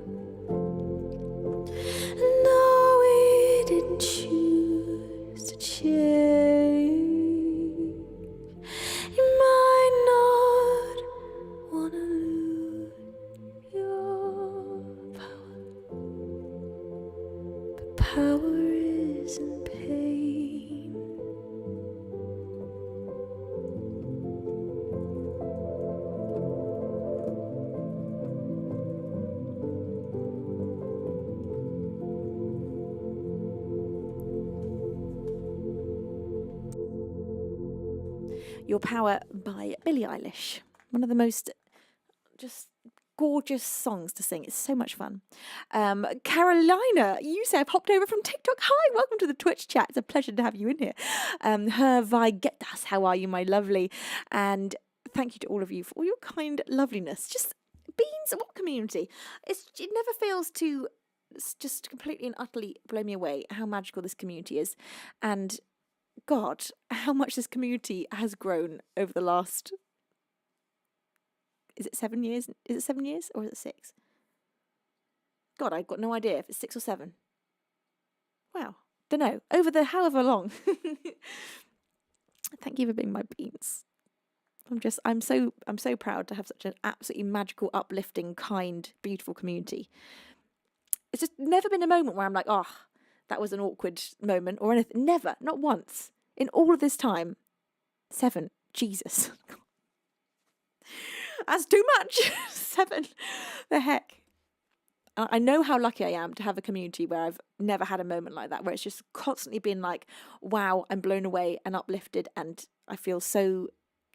No, we didn't choose to change. You might not wanna lose your power, but power isn't pain. Your Power by Billie Eilish. One of the most just gorgeous songs to sing. It's so much fun. Carolina, you say I've hopped over from TikTok. Hi, welcome to the Twitch chat. It's a pleasure to have you in here. Her Vigetas, how are you, my lovely? And thank you to all of you for all your kind loveliness. Just Beans, what community? It never fails to just completely and utterly blow me away how magical this community is. And God, how much this community has grown over the last... Is it 7 years? Is it 7 years or is it 6? God, I've got no idea if it's 6 or 7. Wow. Don't know. Over the however long. Thank you for being my beans. I'm so proud to have such an absolutely magical, uplifting, kind, beautiful community. It's just never been a moment where I'm like, oh, that was an awkward moment or anything. Never. Not once. In all of this time. 7. Jesus. That's too much. 7. The heck. I know how lucky I am to have a community where I've never had a moment like that, where it's just constantly been like, wow, I'm blown away and uplifted, and I feel so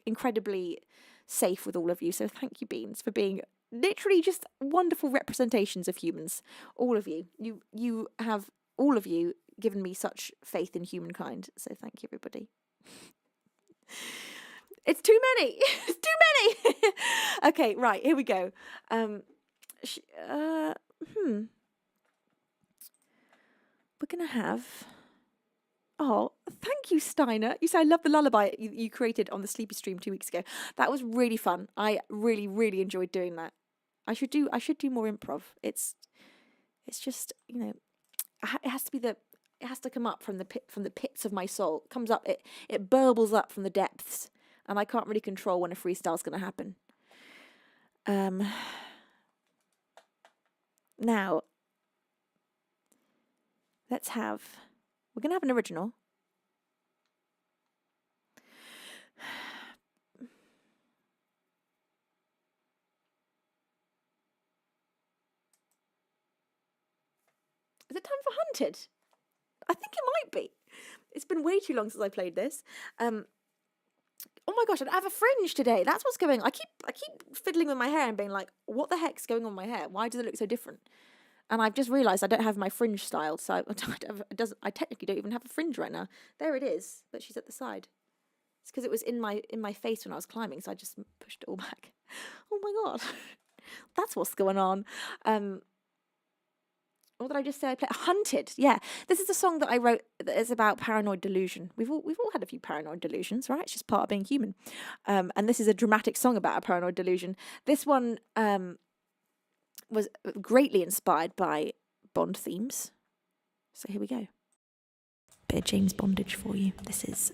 incredibly safe with all of you. So thank you, Beans, for being literally just wonderful representations of humans. All of you. You have, all of you, given me such faith in humankind. So thank you, everybody. It's too many. It's too many. Okay, right, here we go. We're going to have... Oh, thank you, Steiner. You say I love the lullaby you created on the Sleepy Stream 2 weeks ago. That was really fun. I really, really enjoyed doing that. I should do more improv. It's just, you know, it has to come up from the pits of my soul. It comes up, it burbles up from the depths. And I can't really control when a freestyle's going to happen. Now, we're going to have an original. it time for Hunted? I think it might be. It's been way too long since I played this. Oh my gosh, I have a fringe today. That's what's going on. I keep fiddling with my hair and being like, what the heck's going on with my hair? Why does it look so different? And I've just realised I don't have my fringe styled, so I technically don't even have a fringe right now. There it is, but she's at the side. It's because it was in my face when I was climbing, so I just pushed it all back. Oh my god, that's what's going on. What did I just say? I played Hunted. Yeah, this is a song that I wrote that is about paranoid delusion. We've all had a few paranoid delusions, right? It's just part of being human. And this is a dramatic song about a paranoid delusion. This one was greatly inspired by Bond themes. So here we go. Bit of James Bondage for you. This is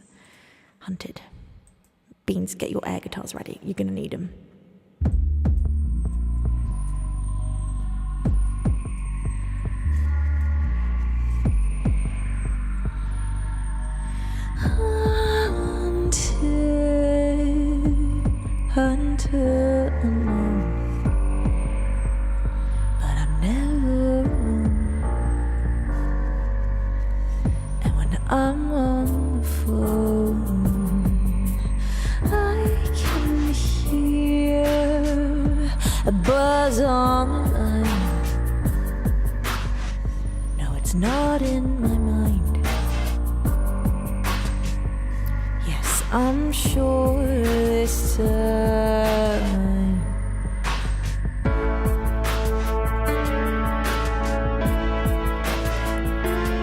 Hunted. Beans, get your air guitars ready. You're gonna need them. Hunter alone, but I'm never alone. And when I'm on the phone, I can hear a buzz on the line. No, it's not in my mind. Yes, I'm sure this time.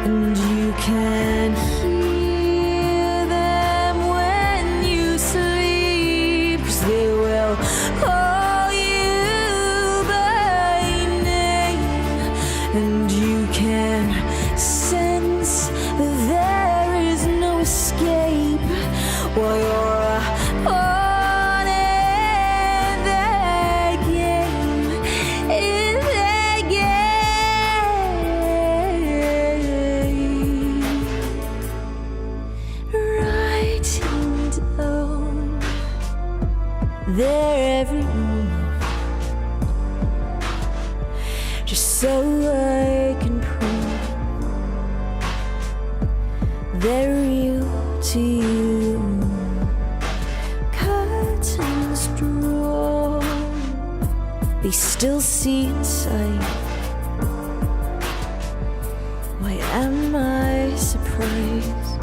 And you can hear them when you sleep, 'cause they will call you by name. And you can sense that there is no escape while you're on in their game, in their game. Writing down their every move, just so I can prove they're real to you. Curtains drawn, they still see inside. Why am I surprised?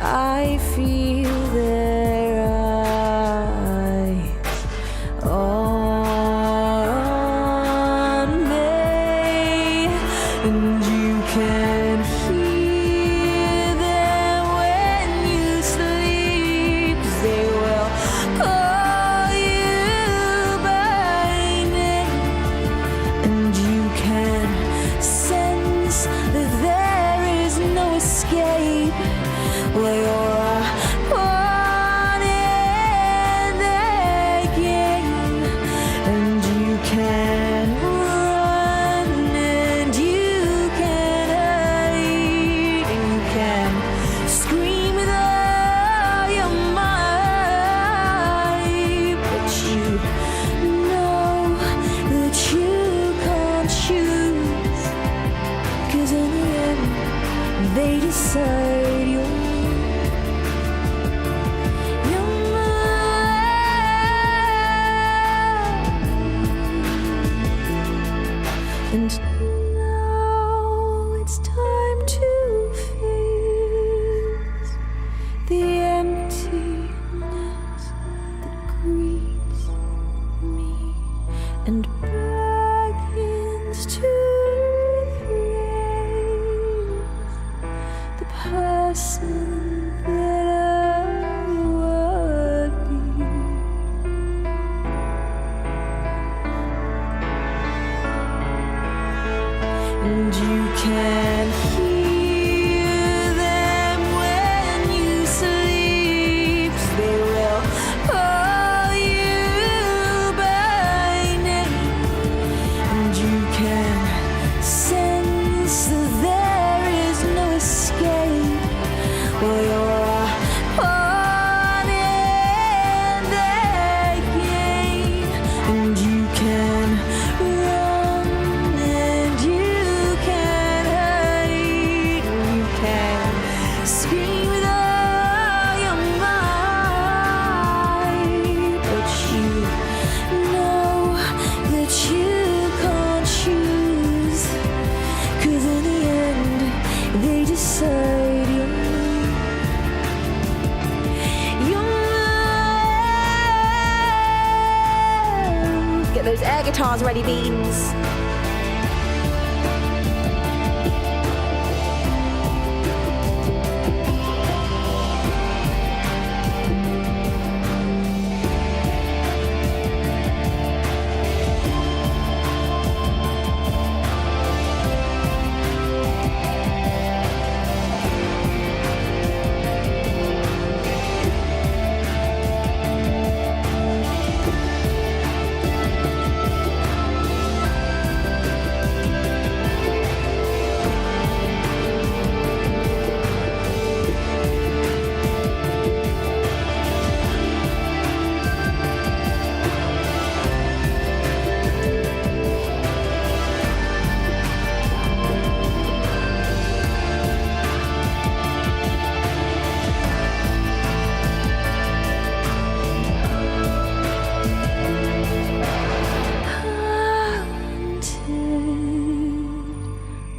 I feel their eyes on me, and you can hear them when you sleep, 'cause they will call you by name. And you can sense that there is no escape while you're on in their game. And you can run and you can hide and you can scream with all your might, but you know that you can't choose, 'cause in the end they decide you're my guitar's ready, Beans.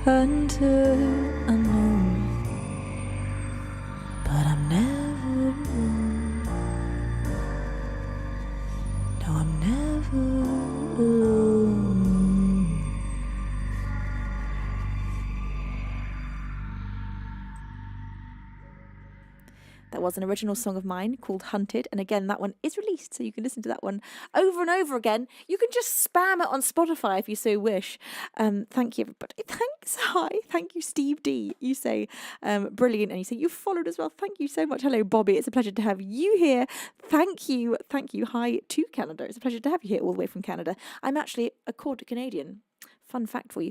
Hunter unknown, but I'm never alone. No, I'm never alone. That was an original song of mine called Hunted. And again, that one is released, so you can listen to that one over and over again. You can just spam it on Spotify if you so wish. Thank you, everybody. Thanks. Hi. Thank you, Steve D. You say brilliant. And you say you followed as well. Thank you so much. Hello, Bobby. It's a pleasure to have you here. Thank you. Thank you. Hi to Canada. It's a pleasure to have you here all the way from Canada. I'm actually a quarter Canadian. Fun fact for you.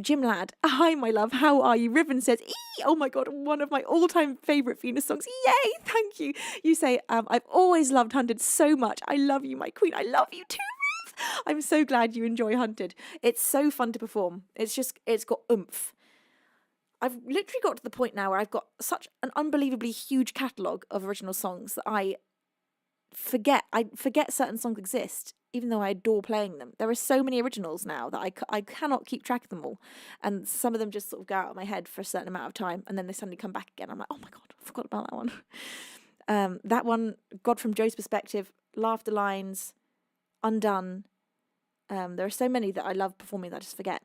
Jim Ladd, hi, my love. How are you? Ribbon says, oh my God, one of my all-time favourite Venus songs. Yay, thank you. You say, I've always loved Hunted so much. I love you, my queen. I love you too, Ruth. I'm so glad you enjoy Hunted. It's so fun to perform. It's got oomph. I've literally got to the point now where I've got such an unbelievably huge catalogue of original songs that I forget certain songs exist, even though I adore playing them. There are so many originals now that I cannot keep track of them all. And some of them just sort of go out of my head for a certain amount of time, and then they suddenly come back again. I'm like, oh my God, I forgot about that one. That one, God from Joe's Perspective, Laughter Lines, Undone. There are so many that I love performing that I just forget.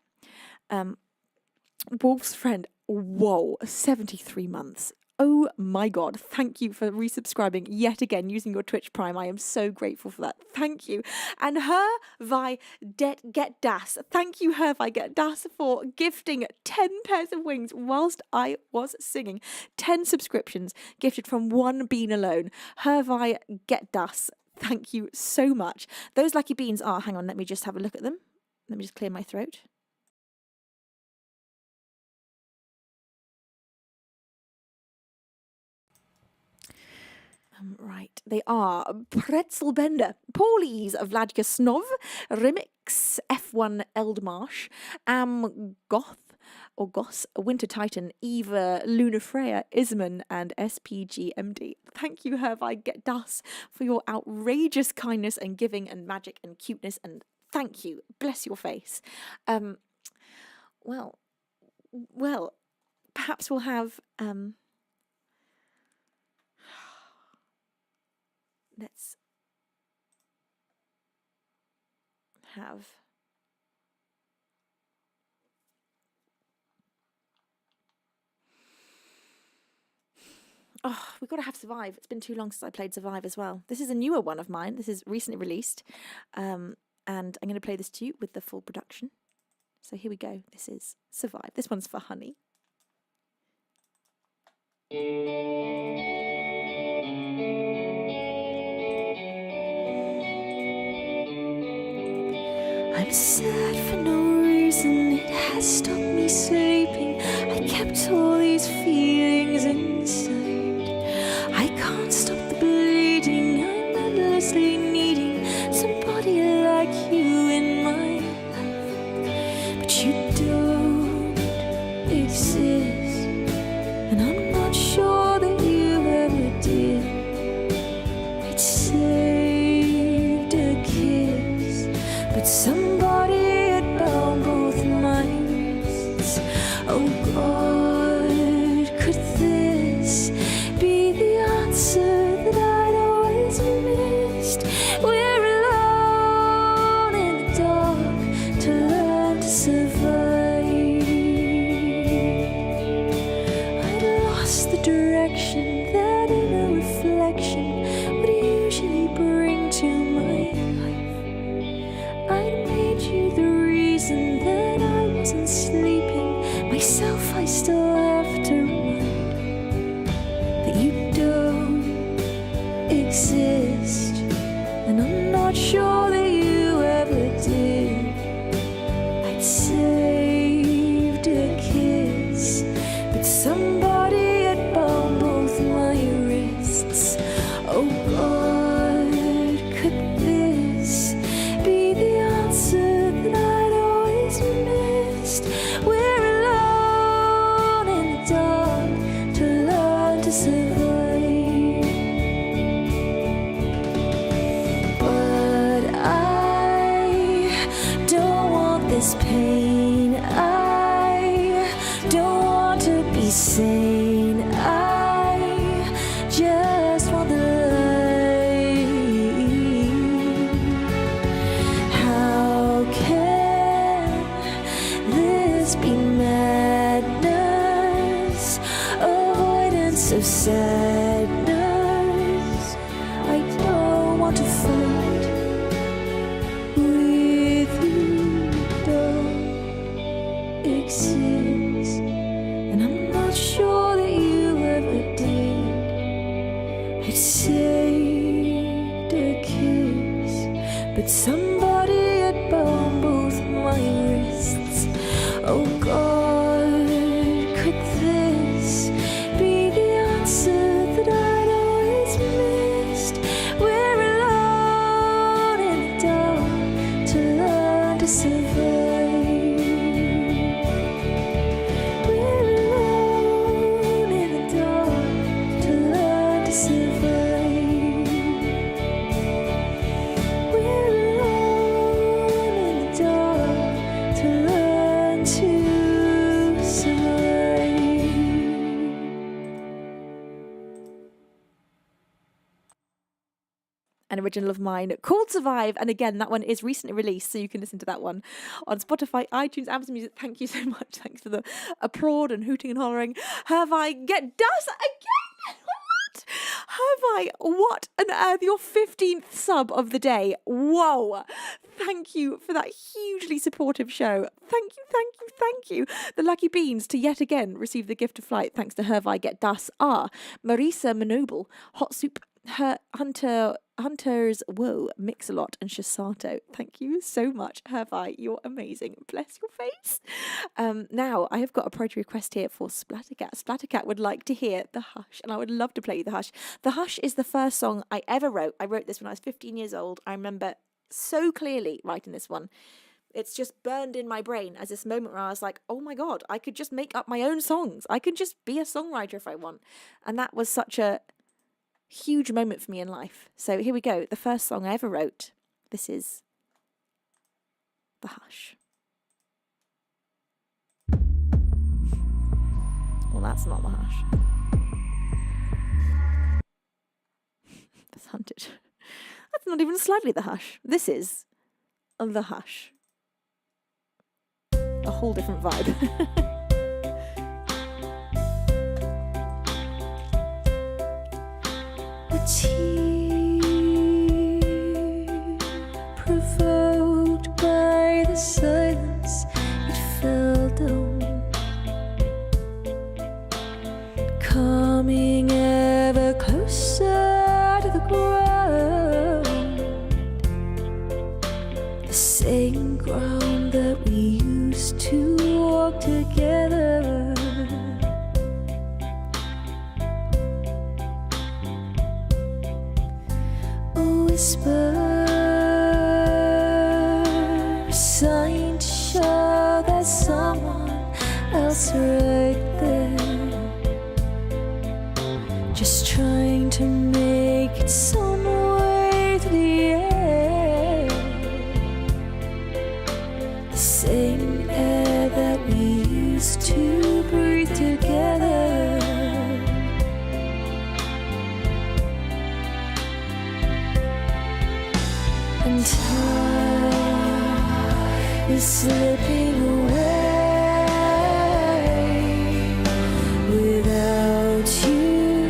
Wolf's Friend, whoa, 73 months. Oh my God, thank you for resubscribing yet again using your Twitch Prime. I am so grateful for that. Thank you. And Hervi Get Das. Thank you, Hervi Get Das, for gifting 10 pairs of wings whilst I was singing. 10 subscriptions gifted from one bean alone. Hervi Get Das. Thank you so much. Those lucky beans are, hang on, let me just have a look at them. Let me just clear my throat. Right, they are Pretzelbender, Paulies, Vladka Snov, Remix, F1 Eldmarsh, Goth, or Goss, Winter Titan, Eva, Luna Freya, Isman, and SPGMD. Thank you, Hervi Get Das, for your outrageous kindness and giving and magic and cuteness, and thank you. Bless your face. Well, perhaps we'll have let's have we've got to have Survive. It's been too long since I played Survive as well. This is a newer one of mine. This is recently released, and I'm going to play this to you with the full production. So here we go. This is Survive. This one's for Honey. I'm sad for no reason, it has stopped me sleeping. I kept all these feelings inside. I can't stop the bleeding, I'm endlessly needing somebody like you in my life. But you don't exist, and I'm not sure that you ever did. It saved a kiss, but somebody had bound both my wrists. Oh God, could this be the answer that I'd always missed? We're alone in the dark. it saved a kiss, but somebody had bound both my wrists. Oh God, could this be the answer that I'd always missed? We're alone in the dark to learn to survive. We're alone in the dark to learn to survive. We're alone in the dark to learn to survive. An original of mine called Survive, and again that one is recently released, so you can listen to that one on Spotify, iTunes, Amazon Music. Thank you so much. Thanks for the applaud and hooting and hollering. Have I get does again? What? Have I? What on earth? Your 15th sub of the day. Whoa. Thank you for that hugely supportive show. Thank you, thank you, thank you. The lucky beans to yet again receive the gift of flight thanks to Hervi Get Das are Marisa Manoble, Hot Soup, her Hunters, whoa, Mix-a-Lot and Shisato. Thank you so much, Hervi. You're amazing. Bless your face. Now, I have got a priority request here for Splattercat. Splattercat would like to hear The Hush, and I would love to play The Hush. The Hush is the first song I ever wrote. I wrote this when I was 15 years old. I remember so clearly writing this one. It's just burned in my brain as this moment where I was like, oh my God, I could just make up my own songs. I could just be a songwriter if I want. And that was such a huge moment for me in life. So here we go. The first song I ever wrote. This is The Hush. Well, that's not The Hush. That's Hunted. That's not even slightly The Hush. This is The Hush. A whole different vibe. A tear provoked by the silence, it fell down, coming ever closer to the ground, the same ground that we used to walk together. Whisper, a sign to show there's someone else right there, just trying to make it some way to the air, the same air that we used to breathe together. And time is slipping away without you.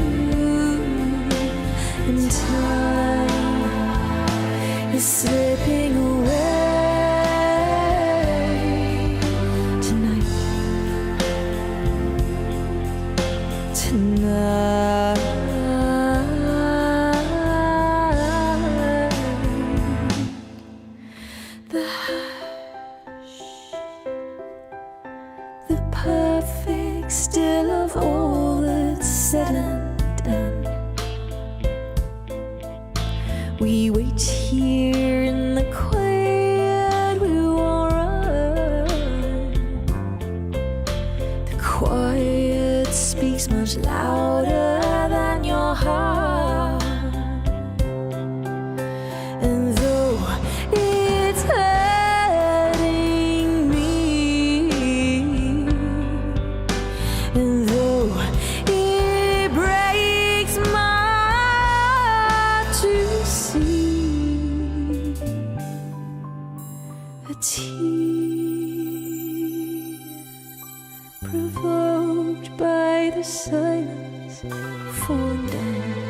And time is slipping away tonight. The hush, the perfect still of all that's said and done. We wait here in the quiet, we won't run. The quiet speaks much louder than your heart. And though it's hurting me, and though it breaks my heart to see a tear provoked by the silence falling down.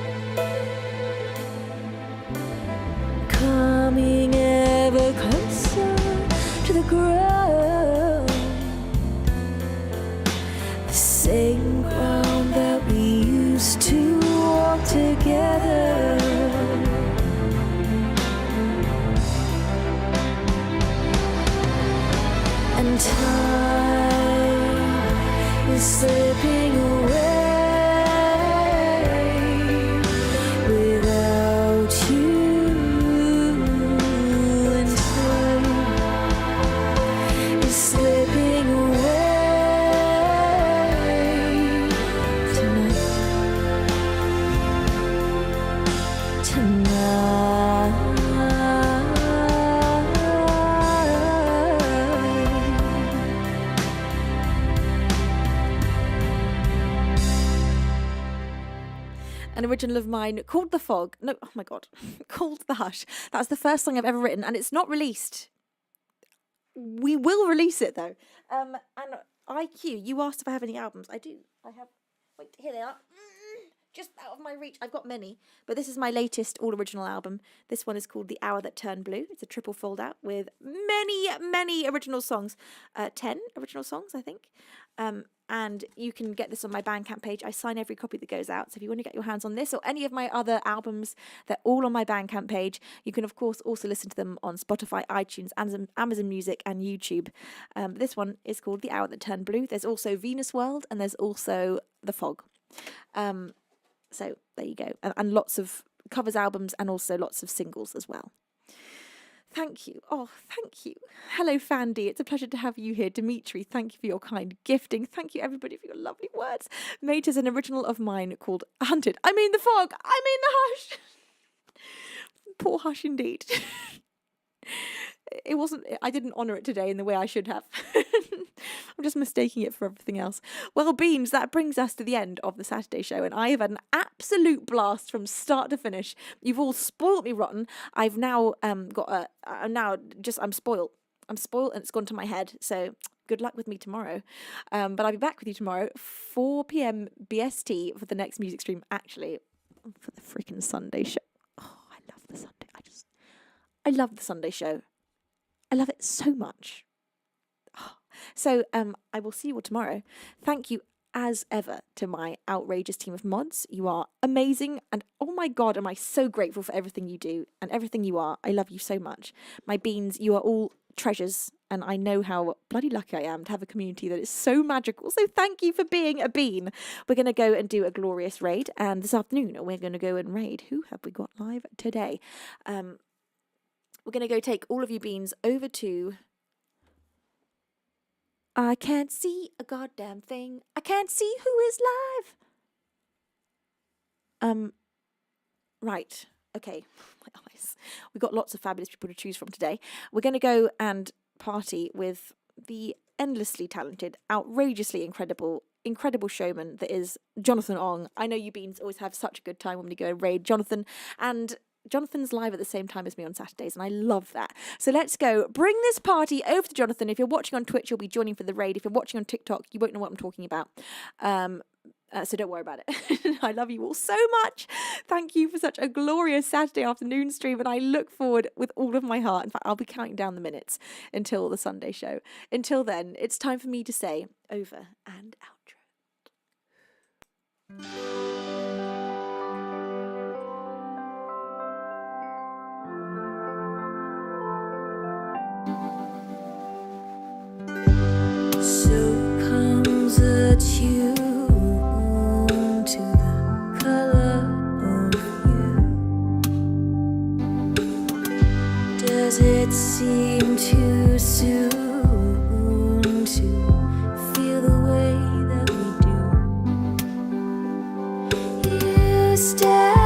An original of mine called The Fog. No, oh my God. Called The Hush. That's the first song I've ever written, and it's not released. We will release it, though. And IQ, you asked if I have any albums. I do. I have. Wait, here they are. Just out of my reach. I've got many, but this is my latest all-original album. This one is called The Hour That Turned Blue. It's a triple fold-out with many original songs. 10 original songs, I think. And you can get this on my Bandcamp page. I sign every copy that goes out. So if you want to get your hands on this or any of my other albums, they're all on my Bandcamp page. You can, of course, also listen to them on Spotify, iTunes, Amazon Music, and YouTube. This one is called The Hour That Turned Blue. There's also Venus World, and there's also The Fog. So there you go. And lots of covers albums and also lots of singles as well. Thank you. Oh, thank you. Hello, Fandy. It's a pleasure to have you here. Dimitri, thank you for your kind gifting. Thank you, everybody, for your lovely words. Mate is an original of mine called Hunted. I mean the Fog. I mean the Hush. Poor Hush, indeed. It wasn't, I didn't honour it today in the way I should have. I'm just mistaking it for everything else. Well, Beans, that brings us to the end of the Saturday show, and I have had an absolute blast from start to finish. You've all spoilt me rotten. I've now I'm spoiled. I'm spoiled, and it's gone to my head. So good luck with me tomorrow. But I'll be back with you tomorrow, 4 p.m. BST for the next music stream. Actually, for the freaking Sunday show. Oh, I love the Sunday. I love the Sunday show. I love it so much. Oh. So I will see you all tomorrow. Thank you as ever to my outrageous team of mods. You are amazing, and oh my God, am I so grateful for everything you do and everything you are. I love you so much. My beans, you are all treasures, and I know how bloody lucky I am to have a community that is so magical. So thank you for being a bean. We're going to go and do a glorious raid, and this afternoon we're going to go and raid. Who have we got live today? We're going to go take all of you beans over to... I can't see a goddamn thing. I can't see who is live. Right. Okay. My eyes. We've got lots of fabulous people to choose from today. We're going to go and party with the endlessly talented, outrageously incredible showman that is Jonathan Ong. I know you beans always have such a good time when we go and raid Jonathan, and Jonathan's live at the same time as me on Saturdays, and I love that. So let's go. Bring this party over to Jonathan. If you're watching on Twitch, you'll be joining for the raid. If you're watching on TikTok, you won't know what I'm talking about. So don't worry about it. I love you all so much. Thank you for such a glorious Saturday afternoon stream, and I look forward with all of my heart. In fact, I'll be counting down the minutes until the Sunday show. Until then, it's time for me to say over and outro. Tune to the color of you. Does it seem too soon to feel the way that we do? You stare